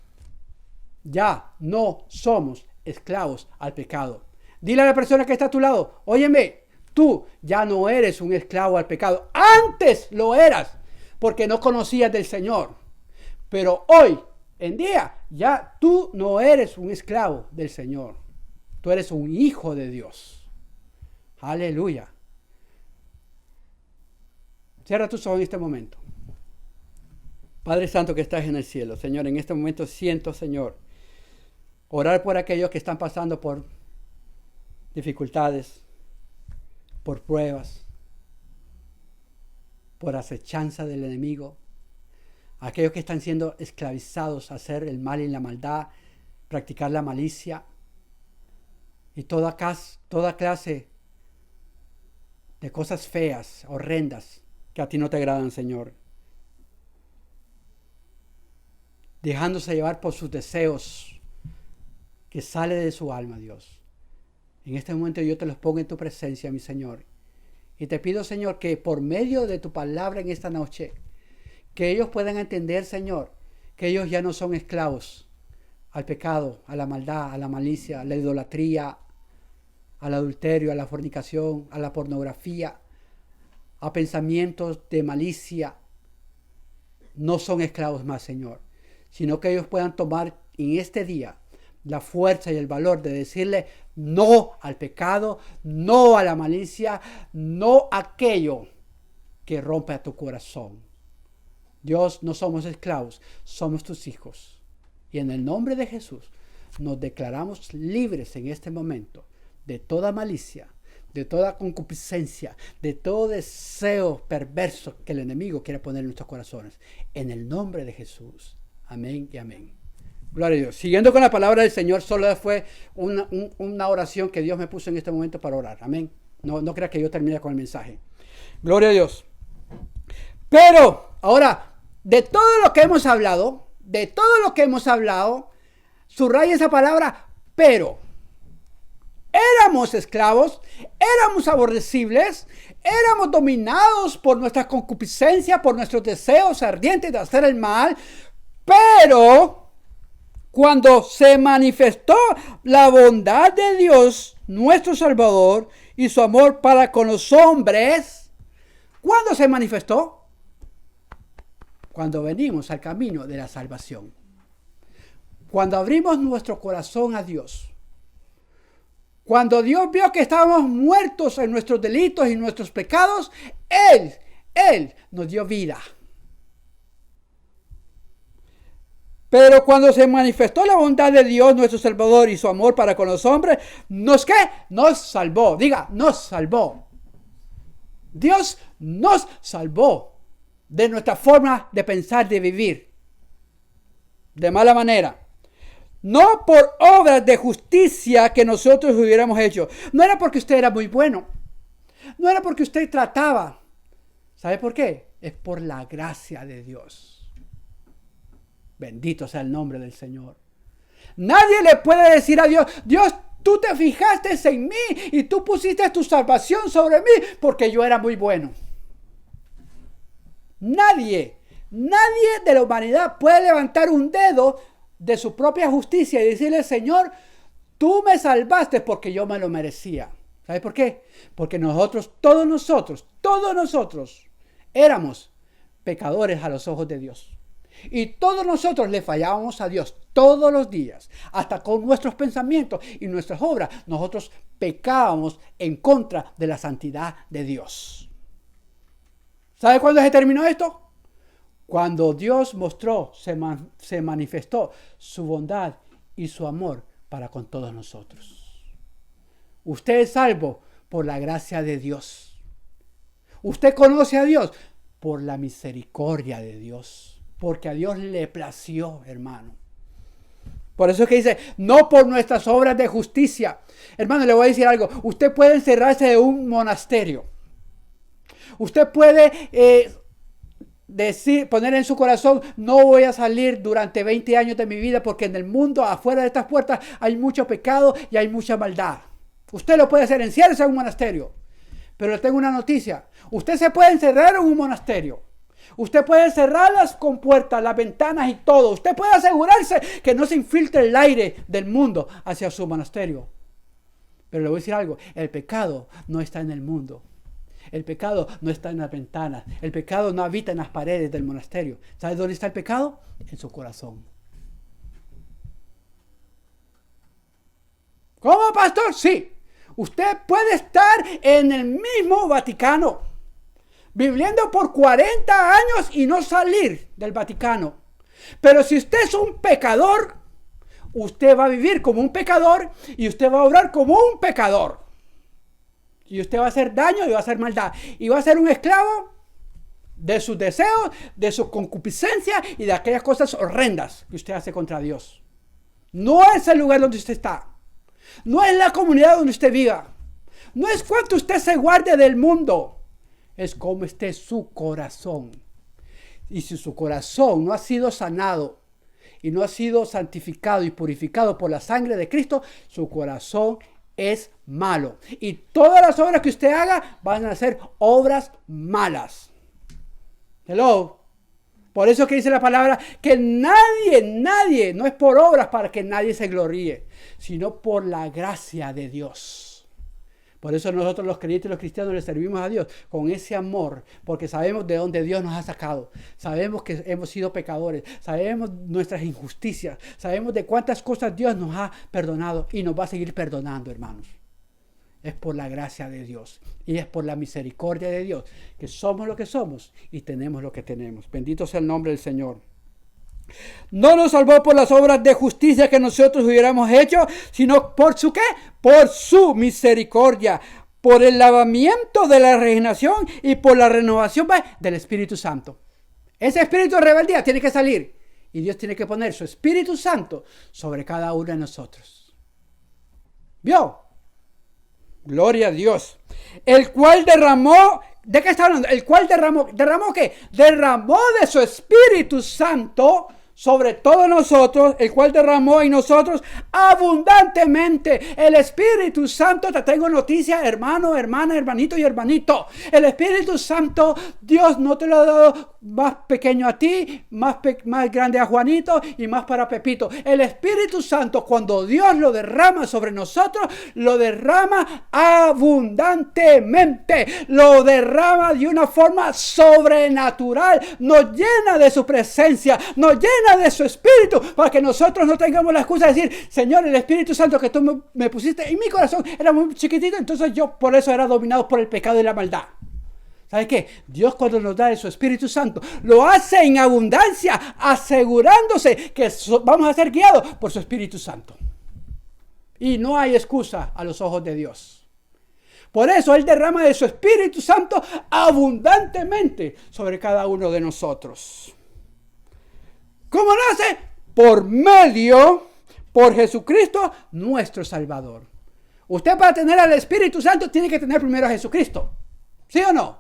A: Ya no somos esclavos al pecado. Dile a la persona que está a tu lado, óyeme, tú ya no eres un esclavo al pecado. Antes lo eras porque no conocías del Señor. Pero hoy en día ya tú no eres un esclavo del Señor. Tú eres un hijo de Dios. Aleluya. Cierra tus ojos en este momento. Padre Santo que estás en el cielo, Señor, en este momento siento, Señor, orar por aquellos que están pasando por dificultades, por pruebas, por acechanza del enemigo, aquellos que están siendo esclavizados a hacer el mal y la maldad, practicar la malicia y toda clase de cosas feas, horrendas, que a ti no te agradan, Señor. Dejándose llevar por sus deseos que sale de su alma, Dios. En este momento yo te los pongo en tu presencia, mi Señor. Y te pido, Señor, que por medio de tu palabra en esta noche, que ellos puedan entender, Señor, que ellos ya no son esclavos al pecado, a la maldad, a la malicia, a la idolatría, al adulterio, a la fornicación, a la pornografía, a pensamientos de malicia. No son esclavos más, Señor, sino que ellos puedan tomar en este día la fuerza y el valor de decirle no al pecado, no a la malicia, no a aquello que rompe a tu corazón. Dios, no somos esclavos, somos tus hijos. Y en el nombre de Jesús nos declaramos libres en este momento de toda malicia, de toda concupiscencia, de todo deseo perverso que el enemigo quiere poner en nuestros corazones. En el nombre de Jesús. Amén y amén. Gloria a Dios. Siguiendo con la palabra del Señor, solo fue una oración que Dios me puso en este momento para orar. Amén. No crea que yo termine con el mensaje. Gloria a Dios. Pero, ahora, de todo lo que hemos hablado, subraya esa palabra, pero. Éramos esclavos, éramos aborrecibles, éramos dominados por nuestra concupiscencia, por nuestros deseos ardientes de hacer el mal, pero cuando se manifestó la bondad de Dios, nuestro Salvador, y su amor para con los hombres, ¿cuándo se manifestó? Cuando venimos al camino de la salvación. Cuando abrimos nuestro corazón a Dios. Cuando Dios vio que estábamos muertos en nuestros delitos y nuestros pecados, Él nos dio vida. Pero cuando se manifestó la bondad de Dios, nuestro Salvador, y su amor para con los hombres, ¿nos qué? Nos salvó. Diga, nos salvó. Dios nos salvó de nuestra forma de pensar, de vivir de mala manera. No por obras de justicia que nosotros hubiéramos hecho. No era porque usted era muy bueno. No era porque usted trataba. ¿Sabe por qué? Es por la gracia de Dios. Bendito sea el nombre del Señor. Nadie le puede decir a Dios, Dios, tú te fijaste en mí y tú pusiste tu salvación sobre mí porque yo era muy bueno. Nadie de la humanidad puede levantar un dedo de su propia justicia y decirle, Señor, tú me salvaste porque yo me lo merecía. ¿Sabe por qué? Porque todos nosotros éramos pecadores a los ojos de Dios. Y todos nosotros le fallábamos a Dios todos los días. Hasta con nuestros pensamientos y nuestras obras, nosotros pecábamos en contra de la santidad de Dios. ¿Sabe cuándo se terminó esto? Cuando Dios se manifestó su bondad y su amor para con todos nosotros. Usted es salvo por la gracia de Dios. Usted conoce a Dios por la misericordia de Dios. Porque a Dios le plació, hermano. Por eso es que dice, no por nuestras obras de justicia. Hermano, le voy a decir algo. Usted puede encerrarse en un monasterio. Usted puede poner en su corazón, no voy a salir durante 20 años de mi vida porque en el mundo, afuera de estas puertas, hay mucho pecado y hay mucha maldad. Usted lo puede hacer, enciérrese en un monasterio. Pero le tengo una noticia. Usted se puede encerrar en un monasterio. Usted puede cerrar las compuertas, las ventanas y todo. Usted puede asegurarse que no se infiltre el aire del mundo hacia su monasterio. Pero le voy a decir algo. El pecado no está en el mundo. El pecado no está en las ventanas. El pecado no habita en las paredes del monasterio. ¿Sabe dónde está el pecado? En su corazón. ¿Cómo, pastor? Sí. Usted puede estar en el mismo Vaticano, viviendo por 40 años y no salir del Vaticano. Pero si usted es un pecador, usted va a vivir como un pecador y usted va a obrar como un pecador. Y usted va a hacer daño y va a hacer maldad. Y va a ser un esclavo de sus deseos, de su concupiscencia y de aquellas cosas horrendas que usted hace contra Dios. No es el lugar donde usted está. No es la comunidad donde usted viva. No es cuánto usted se guarde del mundo. Es cómo esté su corazón. Y si su corazón no ha sido sanado y no ha sido santificado y purificado por la sangre de Cristo, su corazón es malo. Y todas las obras que usted haga van a ser obras malas. Hello. Por eso que dice la palabra que nadie, no es por obras para que nadie se gloríe, sino por la gracia de Dios. Por eso nosotros los creyentes y los cristianos le servimos a Dios con ese amor, porque sabemos de dónde Dios nos ha sacado. Sabemos que hemos sido pecadores, sabemos nuestras injusticias, sabemos de cuántas cosas Dios nos ha perdonado y nos va a seguir perdonando, hermanos. Es por la gracia de Dios y es por la misericordia de Dios que somos lo que somos y tenemos lo que tenemos. Bendito sea el nombre del Señor. No nos salvó por las obras de justicia que nosotros hubiéramos hecho, sino por su ¿qué? Por su misericordia, por el lavamiento de la regeneración y por la renovación del Espíritu Santo. Ese espíritu de rebeldía tiene que salir y Dios tiene que poner su Espíritu Santo sobre cada uno de nosotros. ¿Vio? Gloria a Dios. El cual derramó, ¿de qué está hablando? El cual ¿derramó qué? Derramó de su Espíritu Santo sobre todos nosotros, el cual derramó en nosotros abundantemente. El Espíritu Santo, te tengo noticia, hermano, hermana, hermanito y hermanito. El Espíritu Santo, Dios no te lo ha dado más pequeño a ti, más grande a Juanito y más para Pepito. El Espíritu Santo, cuando Dios lo derrama sobre nosotros, lo derrama abundantemente. Lo derrama de una forma sobrenatural. Nos llena de su presencia, nos llena de su Espíritu, para que nosotros no tengamos la excusa de decir, Señor, el Espíritu Santo que tú me pusiste en mi corazón era muy chiquitito, entonces yo por eso era dominado por el pecado y la maldad. ¿Sabe qué? Dios, cuando nos da de su Espíritu Santo, lo hace en abundancia, asegurándose que vamos a ser guiados por su Espíritu Santo. Y no hay excusa a los ojos de Dios. Por eso Él derrama de su Espíritu Santo abundantemente sobre cada uno de nosotros. ¿Cómo lo hace? Por Jesucristo, nuestro Salvador. Usted, para tener al Espíritu Santo, tiene que tener primero a Jesucristo. ¿Sí o no?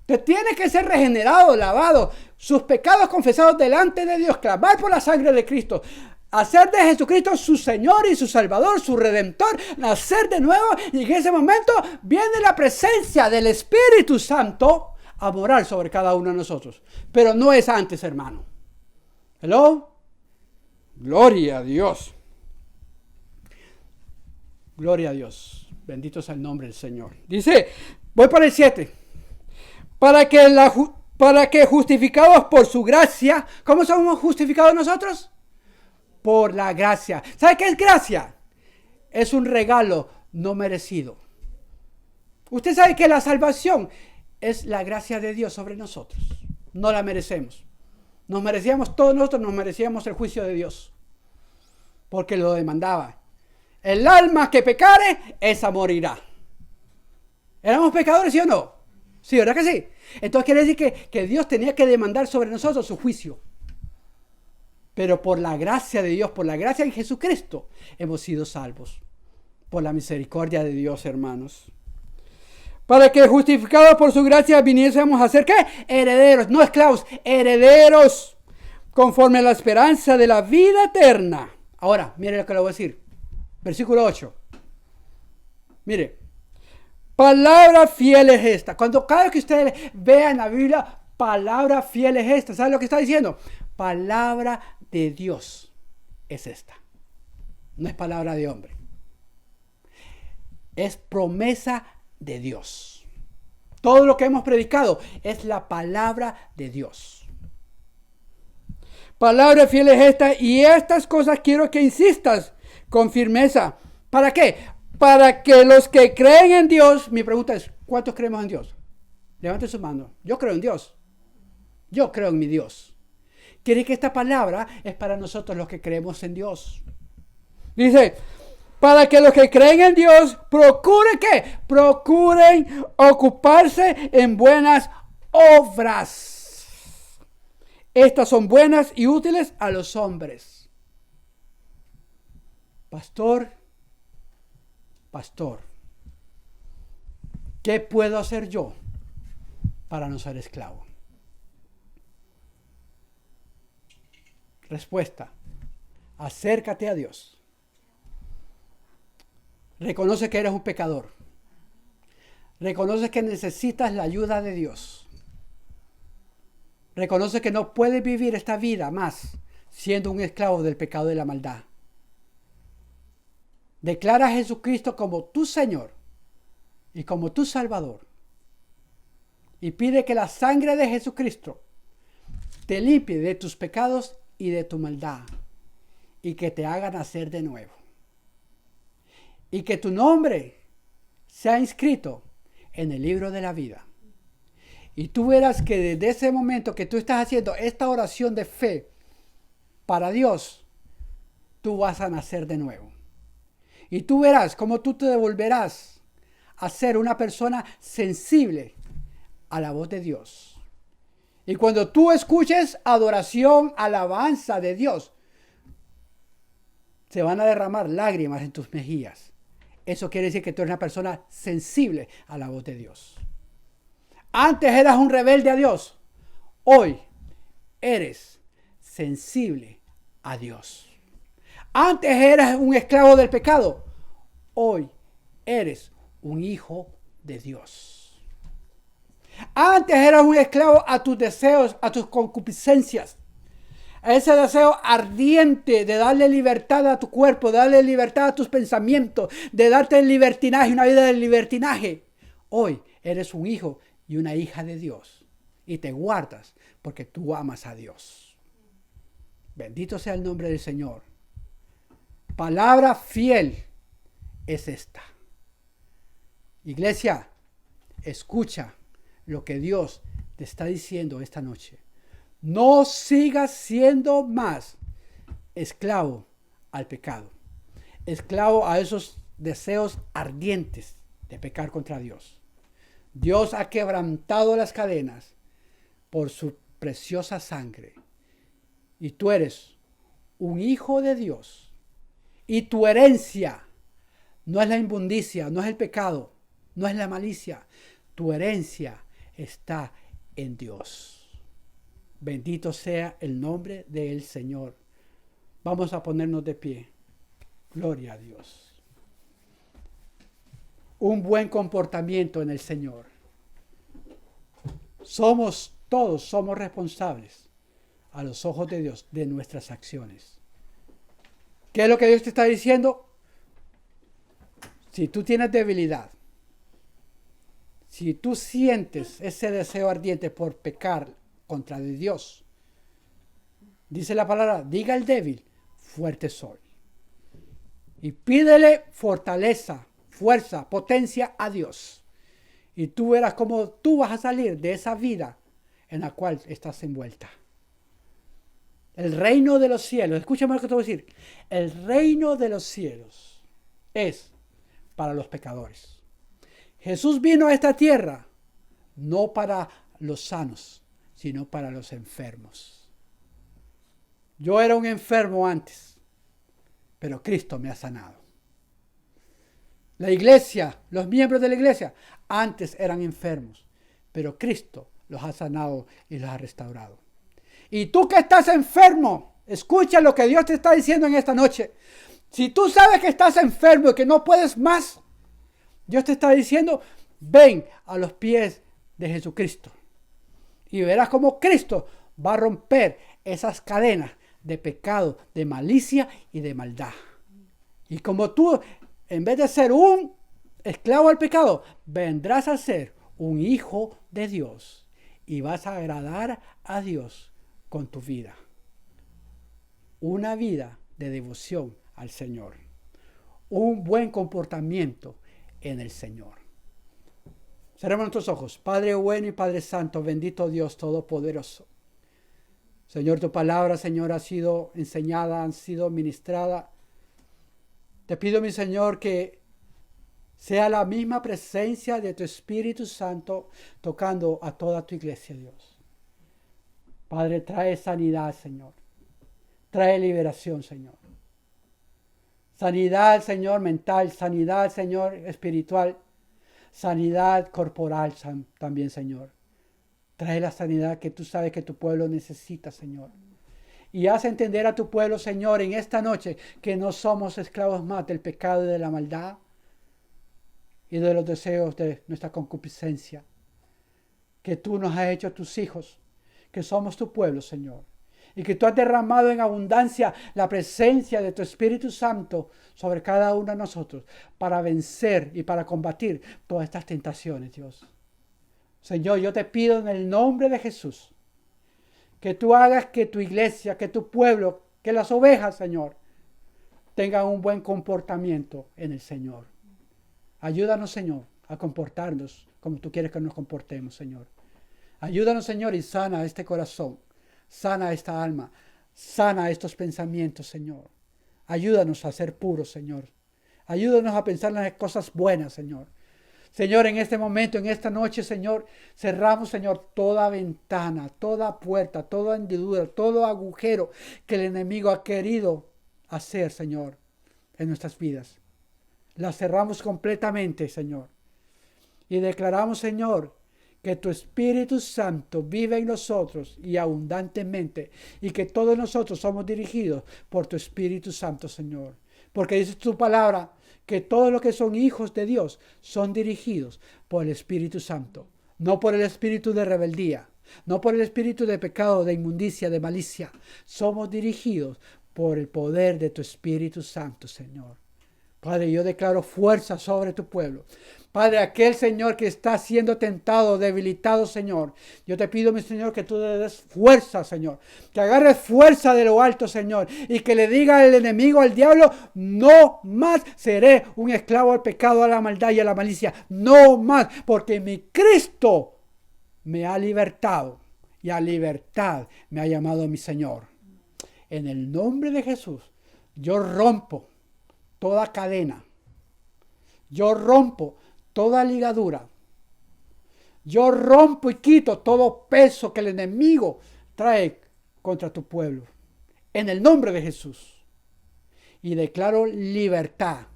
A: Usted tiene que ser regenerado, lavado, sus pecados confesados delante de Dios, clamar por la sangre de Cristo, hacer de Jesucristo su Señor y su Salvador, su Redentor, nacer de nuevo, y en ese momento viene la presencia del Espíritu Santo a morar sobre cada uno de nosotros. Pero no es antes, hermano. ¿Hello? Gloria a Dios. Gloria a Dios. Bendito sea el nombre del Señor. Dice, voy para el 7. Para que justificados por su gracia, ¿cómo somos justificados nosotros? Por la gracia. ¿Sabe qué es gracia? Es un regalo no merecido. Usted sabe que la salvación es la gracia de Dios sobre nosotros. No la merecemos. Nos merecíamos, todos nosotros nos merecíamos el juicio de Dios. Porque lo demandaba. El alma que pecare, esa morirá. ¿Éramos pecadores, sí o no? Sí, ¿verdad que sí? Entonces quiere decir que Dios tenía que demandar sobre nosotros su juicio. Pero por la gracia de Dios, por la gracia en Jesucristo, hemos sido salvos. Por la misericordia de Dios, hermanos. Para que justificados por su gracia viniésemos a ser, ¿qué? Herederos, no esclavos, herederos, conforme a la esperanza de la vida eterna. Ahora, mire lo que le voy a decir. Versículo 8. Mire. Palabra fiel es esta. Cada vez que ustedes vean la Biblia, palabra fiel es esta. ¿Sabe lo que está diciendo? Palabra de Dios es esta. No es palabra de hombre. Es promesa de Dios. Todo lo que hemos predicado es la palabra de Dios. Palabra fiel es esta, y estas cosas quiero que insistas con firmeza. ¿Para qué? Para que los que creen en Dios, mi pregunta es, ¿cuántos creemos en Dios? Levanten su mano. Yo creo en Dios. Yo creo en mi Dios. Quiere que esta palabra es para nosotros los que creemos en Dios. Dice, para que los que creen en Dios procuren ¿qué? Procuren ocuparse en buenas obras. Estas son buenas y útiles a los hombres. Pastor, ¿qué puedo hacer yo para no ser esclavo? Respuesta, acércate a Dios. Reconoce que eres un pecador. Reconoce que necesitas la ayuda de Dios. Reconoce que no puedes vivir esta vida más siendo un esclavo del pecado y la maldad. Declara a Jesucristo como tu Señor y como tu Salvador. Y pide que la sangre de Jesucristo te limpie de tus pecados y de tu maldad. Y que te haga nacer de nuevo. Y que tu nombre sea inscrito en el libro de la vida. Y tú verás que desde ese momento que tú estás haciendo esta oración de fe para Dios, tú vas a nacer de nuevo. Y tú verás cómo tú te devolverás a ser una persona sensible a la voz de Dios. Y cuando tú escuches adoración, alabanza de Dios, se van a derramar lágrimas en tus mejillas. Eso quiere decir que tú eres una persona sensible a la voz de Dios. Antes eras un rebelde a Dios. Hoy eres sensible a Dios. Antes eras un esclavo del pecado. Hoy eres un hijo de Dios. Antes eras un esclavo a tus deseos, a tus concupiscencias. A ese deseo ardiente de darle libertad a tu cuerpo, de darle libertad a tus pensamientos, de darte el libertinaje, una vida de libertinaje. Hoy eres un hijo y una hija de Dios. Y te guardas porque tú amas a Dios. Bendito sea el nombre del Señor. Palabra fiel es esta. Iglesia, escucha lo que Dios te está diciendo esta noche. No sigas siendo más esclavo al pecado, esclavo a esos deseos ardientes. de pecar contra Dios. Dios ha quebrantado las cadenas por su preciosa sangre. Y tú eres un hijo de Dios. Y tu herencia no es la inmundicia, no es el pecado, no es la malicia. Tu herencia está en Dios. Bendito sea el nombre del Señor. Vamos a ponernos de pie. Gloria a Dios. Un buen comportamiento en el Señor. Todos somos responsables a los ojos de Dios de nuestras acciones. ¿Qué es lo que Dios te está diciendo? Si tú tienes debilidad, si tú sientes ese deseo ardiente por pecar contra de Dios, dice la palabra, diga el débil, fuerte soy. Y pídele fortaleza, fuerza, potencia a Dios. Y tú verás cómo tú vas a salir de esa vida en la cual estás envuelta. El reino de los cielos, escúchame lo que te voy a decir. El reino de los cielos es para los pecadores. Jesús vino a esta tierra no para los sanos, sino para los enfermos. Yo era un enfermo antes, pero Cristo me ha sanado. La iglesia, los miembros de la iglesia, antes eran enfermos, pero Cristo los ha sanado y los ha restaurado. Y tú que estás enfermo, escucha lo que Dios te está diciendo en esta noche. Si tú sabes que estás enfermo y que no puedes más, Dios te está diciendo, ven a los pies de Jesucristo. Y verás cómo Cristo va a romper esas cadenas de pecado, de malicia y de maldad. Y como tú, en vez de ser un esclavo al pecado, vendrás a ser un hijo de Dios. Y vas a agradar a Dios con tu vida. Una vida de devoción al Señor. Un buen comportamiento en el Señor. Cerremos nuestros ojos. Padre bueno y Padre santo, bendito Dios todopoderoso. Señor, tu palabra, Señor, ha sido enseñada, ha sido ministrada. Te pido, mi Señor, que sea la misma presencia de tu Espíritu Santo tocando a toda tu iglesia, Dios. Padre, trae sanidad, Señor. Trae liberación, Señor. Sanidad, Señor, mental. Sanidad, Señor, espiritual. Sanidad corporal también, Señor. Trae la sanidad que tú sabes que tu pueblo necesita, Señor. Y haz entender a tu pueblo, Señor, en esta noche que no somos esclavos más del pecado y de la maldad y de los deseos de nuestra concupiscencia. Que tú nos has hecho tus hijos, que somos tu pueblo, Señor. Y que tú has derramado en abundancia la presencia de tu Espíritu Santo sobre cada uno de nosotros para vencer y para combatir todas estas tentaciones, Dios. Señor, yo te pido en el nombre de Jesús que tú hagas que tu iglesia, que tu pueblo, que las ovejas, Señor, tengan un buen comportamiento en el Señor. Ayúdanos, Señor, a comportarnos como tú quieres que nos comportemos, Señor. Ayúdanos, Señor, y sana este corazón. Sana esta alma, sana estos pensamientos, Señor. Ayúdanos a ser puros, Señor. Ayúdanos a pensar en las cosas buenas, Señor. Señor, en este momento, en esta noche, Señor, cerramos, Señor, toda ventana, toda puerta, toda hendidura, todo agujero que el enemigo ha querido hacer, Señor, en nuestras vidas. La cerramos completamente, Señor. Y declaramos, Señor, que tu Espíritu Santo vive en nosotros y abundantemente, y que todos nosotros somos dirigidos por tu Espíritu Santo, Señor. Porque dice tu palabra que todos los que son hijos de Dios son dirigidos por el Espíritu Santo, no por el espíritu de rebeldía, no por el espíritu de pecado, de inmundicia, de malicia. Somos dirigidos por el poder de tu Espíritu Santo, Señor. Padre, yo declaro fuerza sobre tu pueblo. Padre, aquel Señor que está siendo tentado, debilitado, Señor. Yo te pido, mi Señor, que tú le des fuerza, Señor. Que agarres fuerza de lo alto, Señor. Y que le diga al enemigo, al diablo, no más seré un esclavo al pecado, a la maldad y a la malicia. No más, porque mi Cristo me ha libertado. Y a libertad me ha llamado mi Señor. En el nombre de Jesús, yo rompo toda cadena. Yo rompo toda ligadura. Yo rompo y quito todo peso que el enemigo trae contra tu pueblo. En el nombre de Jesús. Y declaro libertad.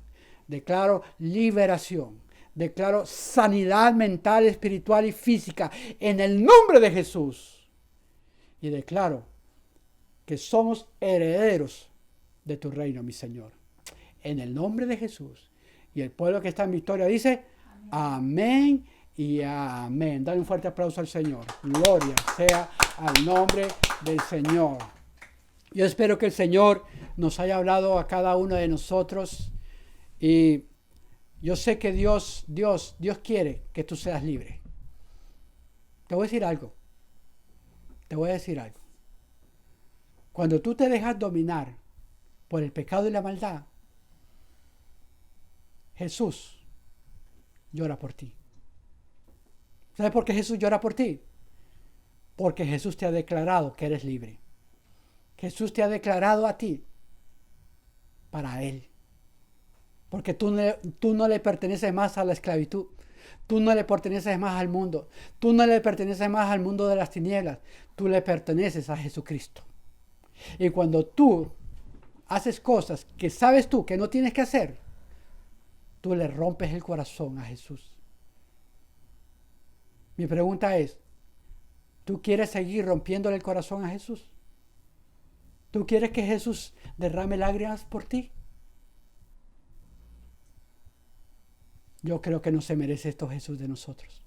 A: Declaro liberación. Declaro sanidad mental, espiritual y física. En el nombre de Jesús. Y declaro que somos herederos de tu reino, mi Señor. En el nombre de Jesús. Y el pueblo que está en victoria dice, amén y amén. Dale un fuerte aplauso al Señor. Gloria sea al nombre del Señor. Yo espero que el Señor nos haya hablado a cada uno de nosotros. Y yo sé que Dios quiere que tú seas libre. Te voy a decir algo. Cuando tú te dejas dominar por el pecado y la maldad, Jesús llora por ti. ¿Sabes por qué Jesús llora por ti? Porque Jesús te ha declarado que eres libre. Jesús te ha declarado a ti para Él. Porque tú no le perteneces más a la esclavitud. Tú no le perteneces más al mundo. Tú no le perteneces más al mundo de las tinieblas. Tú le perteneces a Jesucristo. Y cuando tú haces cosas que sabes tú que no tienes que hacer, tú le rompes el corazón a Jesús. Mi pregunta es, ¿tú quieres seguir rompiéndole el corazón a Jesús? ¿Tú quieres que Jesús derrame lágrimas por ti? Yo creo que no se merece esto Jesús de nosotros.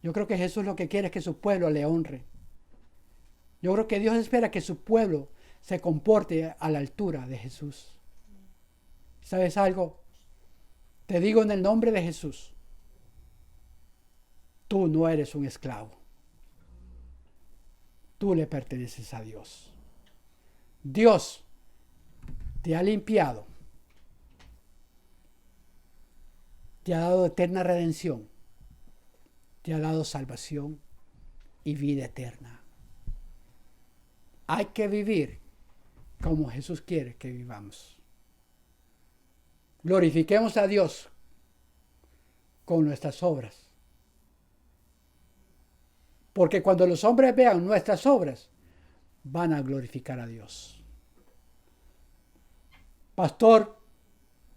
A: Yo creo que Jesús lo que quiere es que su pueblo le honre. Yo creo que Dios espera que su pueblo se comporte a la altura de Jesús. ¿Sabes algo? Te digo en el nombre de Jesús, tú no eres un esclavo. Tú le perteneces a Dios. Dios te ha limpiado. Te ha dado eterna redención. Te ha dado salvación y vida eterna. Hay que vivir como Jesús quiere que vivamos. Glorifiquemos a Dios con nuestras obras. Porque cuando los hombres vean nuestras obras, van a glorificar a Dios. Pastor,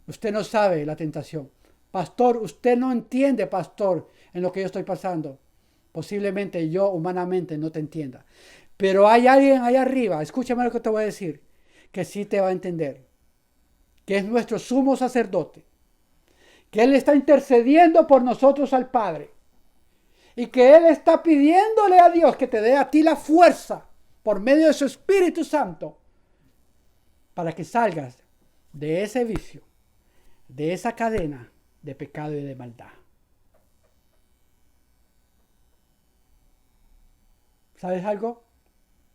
A: usted no sabe la tentación. Pastor, usted no entiende, pastor, en lo que yo estoy pasando. Posiblemente yo humanamente no te entienda. Pero hay alguien allá arriba, escúchame lo que te voy a decir, que sí te va a entender. Que es nuestro sumo sacerdote. Que Él está intercediendo por nosotros al Padre. Y que Él está pidiéndole a Dios que te dé a ti la fuerza por medio de su Espíritu Santo para que salgas de ese vicio, de esa cadena de pecado y de maldad. ¿Sabes algo?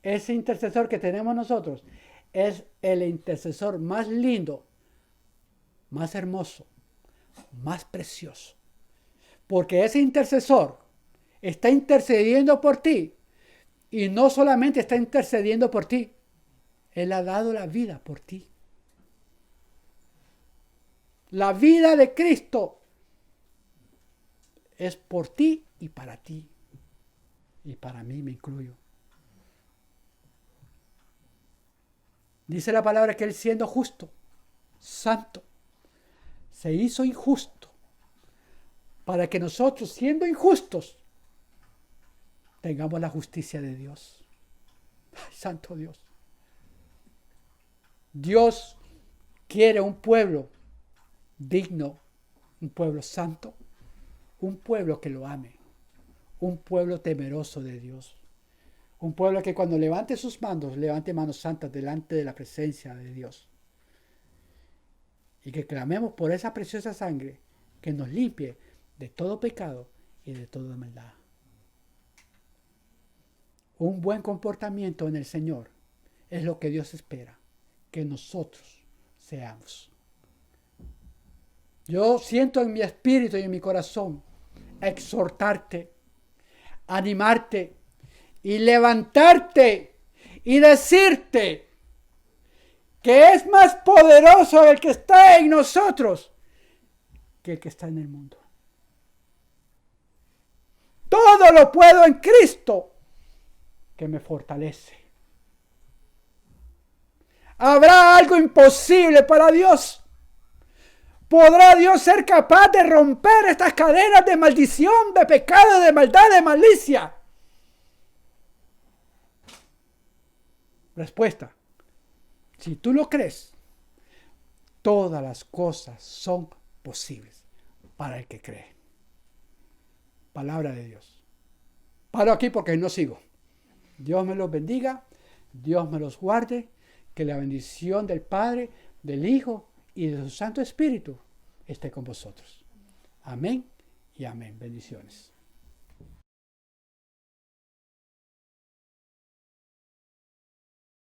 A: Ese intercesor que tenemos nosotros es el intercesor más lindo, más hermoso, más precioso. Porque ese intercesor está intercediendo por ti. Y no solamente está intercediendo por ti. Él ha dado la vida por ti. La vida de Cristo es por ti y para ti. Y para mí me incluyo. Dice la palabra que Él, siendo justo, santo, se hizo injusto para que nosotros, siendo injustos, tengamos la justicia de Dios. Ay, santo Dios. Dios quiere un pueblo digno, un pueblo santo, un pueblo que lo ame, un pueblo temeroso de Dios, un pueblo que cuando levante sus manos, levante manos santas delante de la presencia de Dios. Y que clamemos por esa preciosa sangre que nos limpie de todo pecado y de toda maldad. Un buen comportamiento en el Señor es lo que Dios espera que nosotros seamos. Yo siento en mi espíritu y en mi corazón exhortarte, animarte y levantarte y decirte que es más poderoso el que está en nosotros que el que está en el mundo. lo puedo en Cristo, que me fortalece. ¿Habrá algo imposible para Dios? ¿Podrá Dios ser capaz de romper estas cadenas de maldición, de pecado, de maldad, de malicia? Respuesta: si tú lo crees, todas las cosas son posibles para el que cree. Palabra de Dios. Paro aquí porque no sigo. Dios me los bendiga, Dios me los guarde, que la bendición del Padre, del Hijo y de su Santo Espíritu esté con vosotros. Amén y amén. Bendiciones.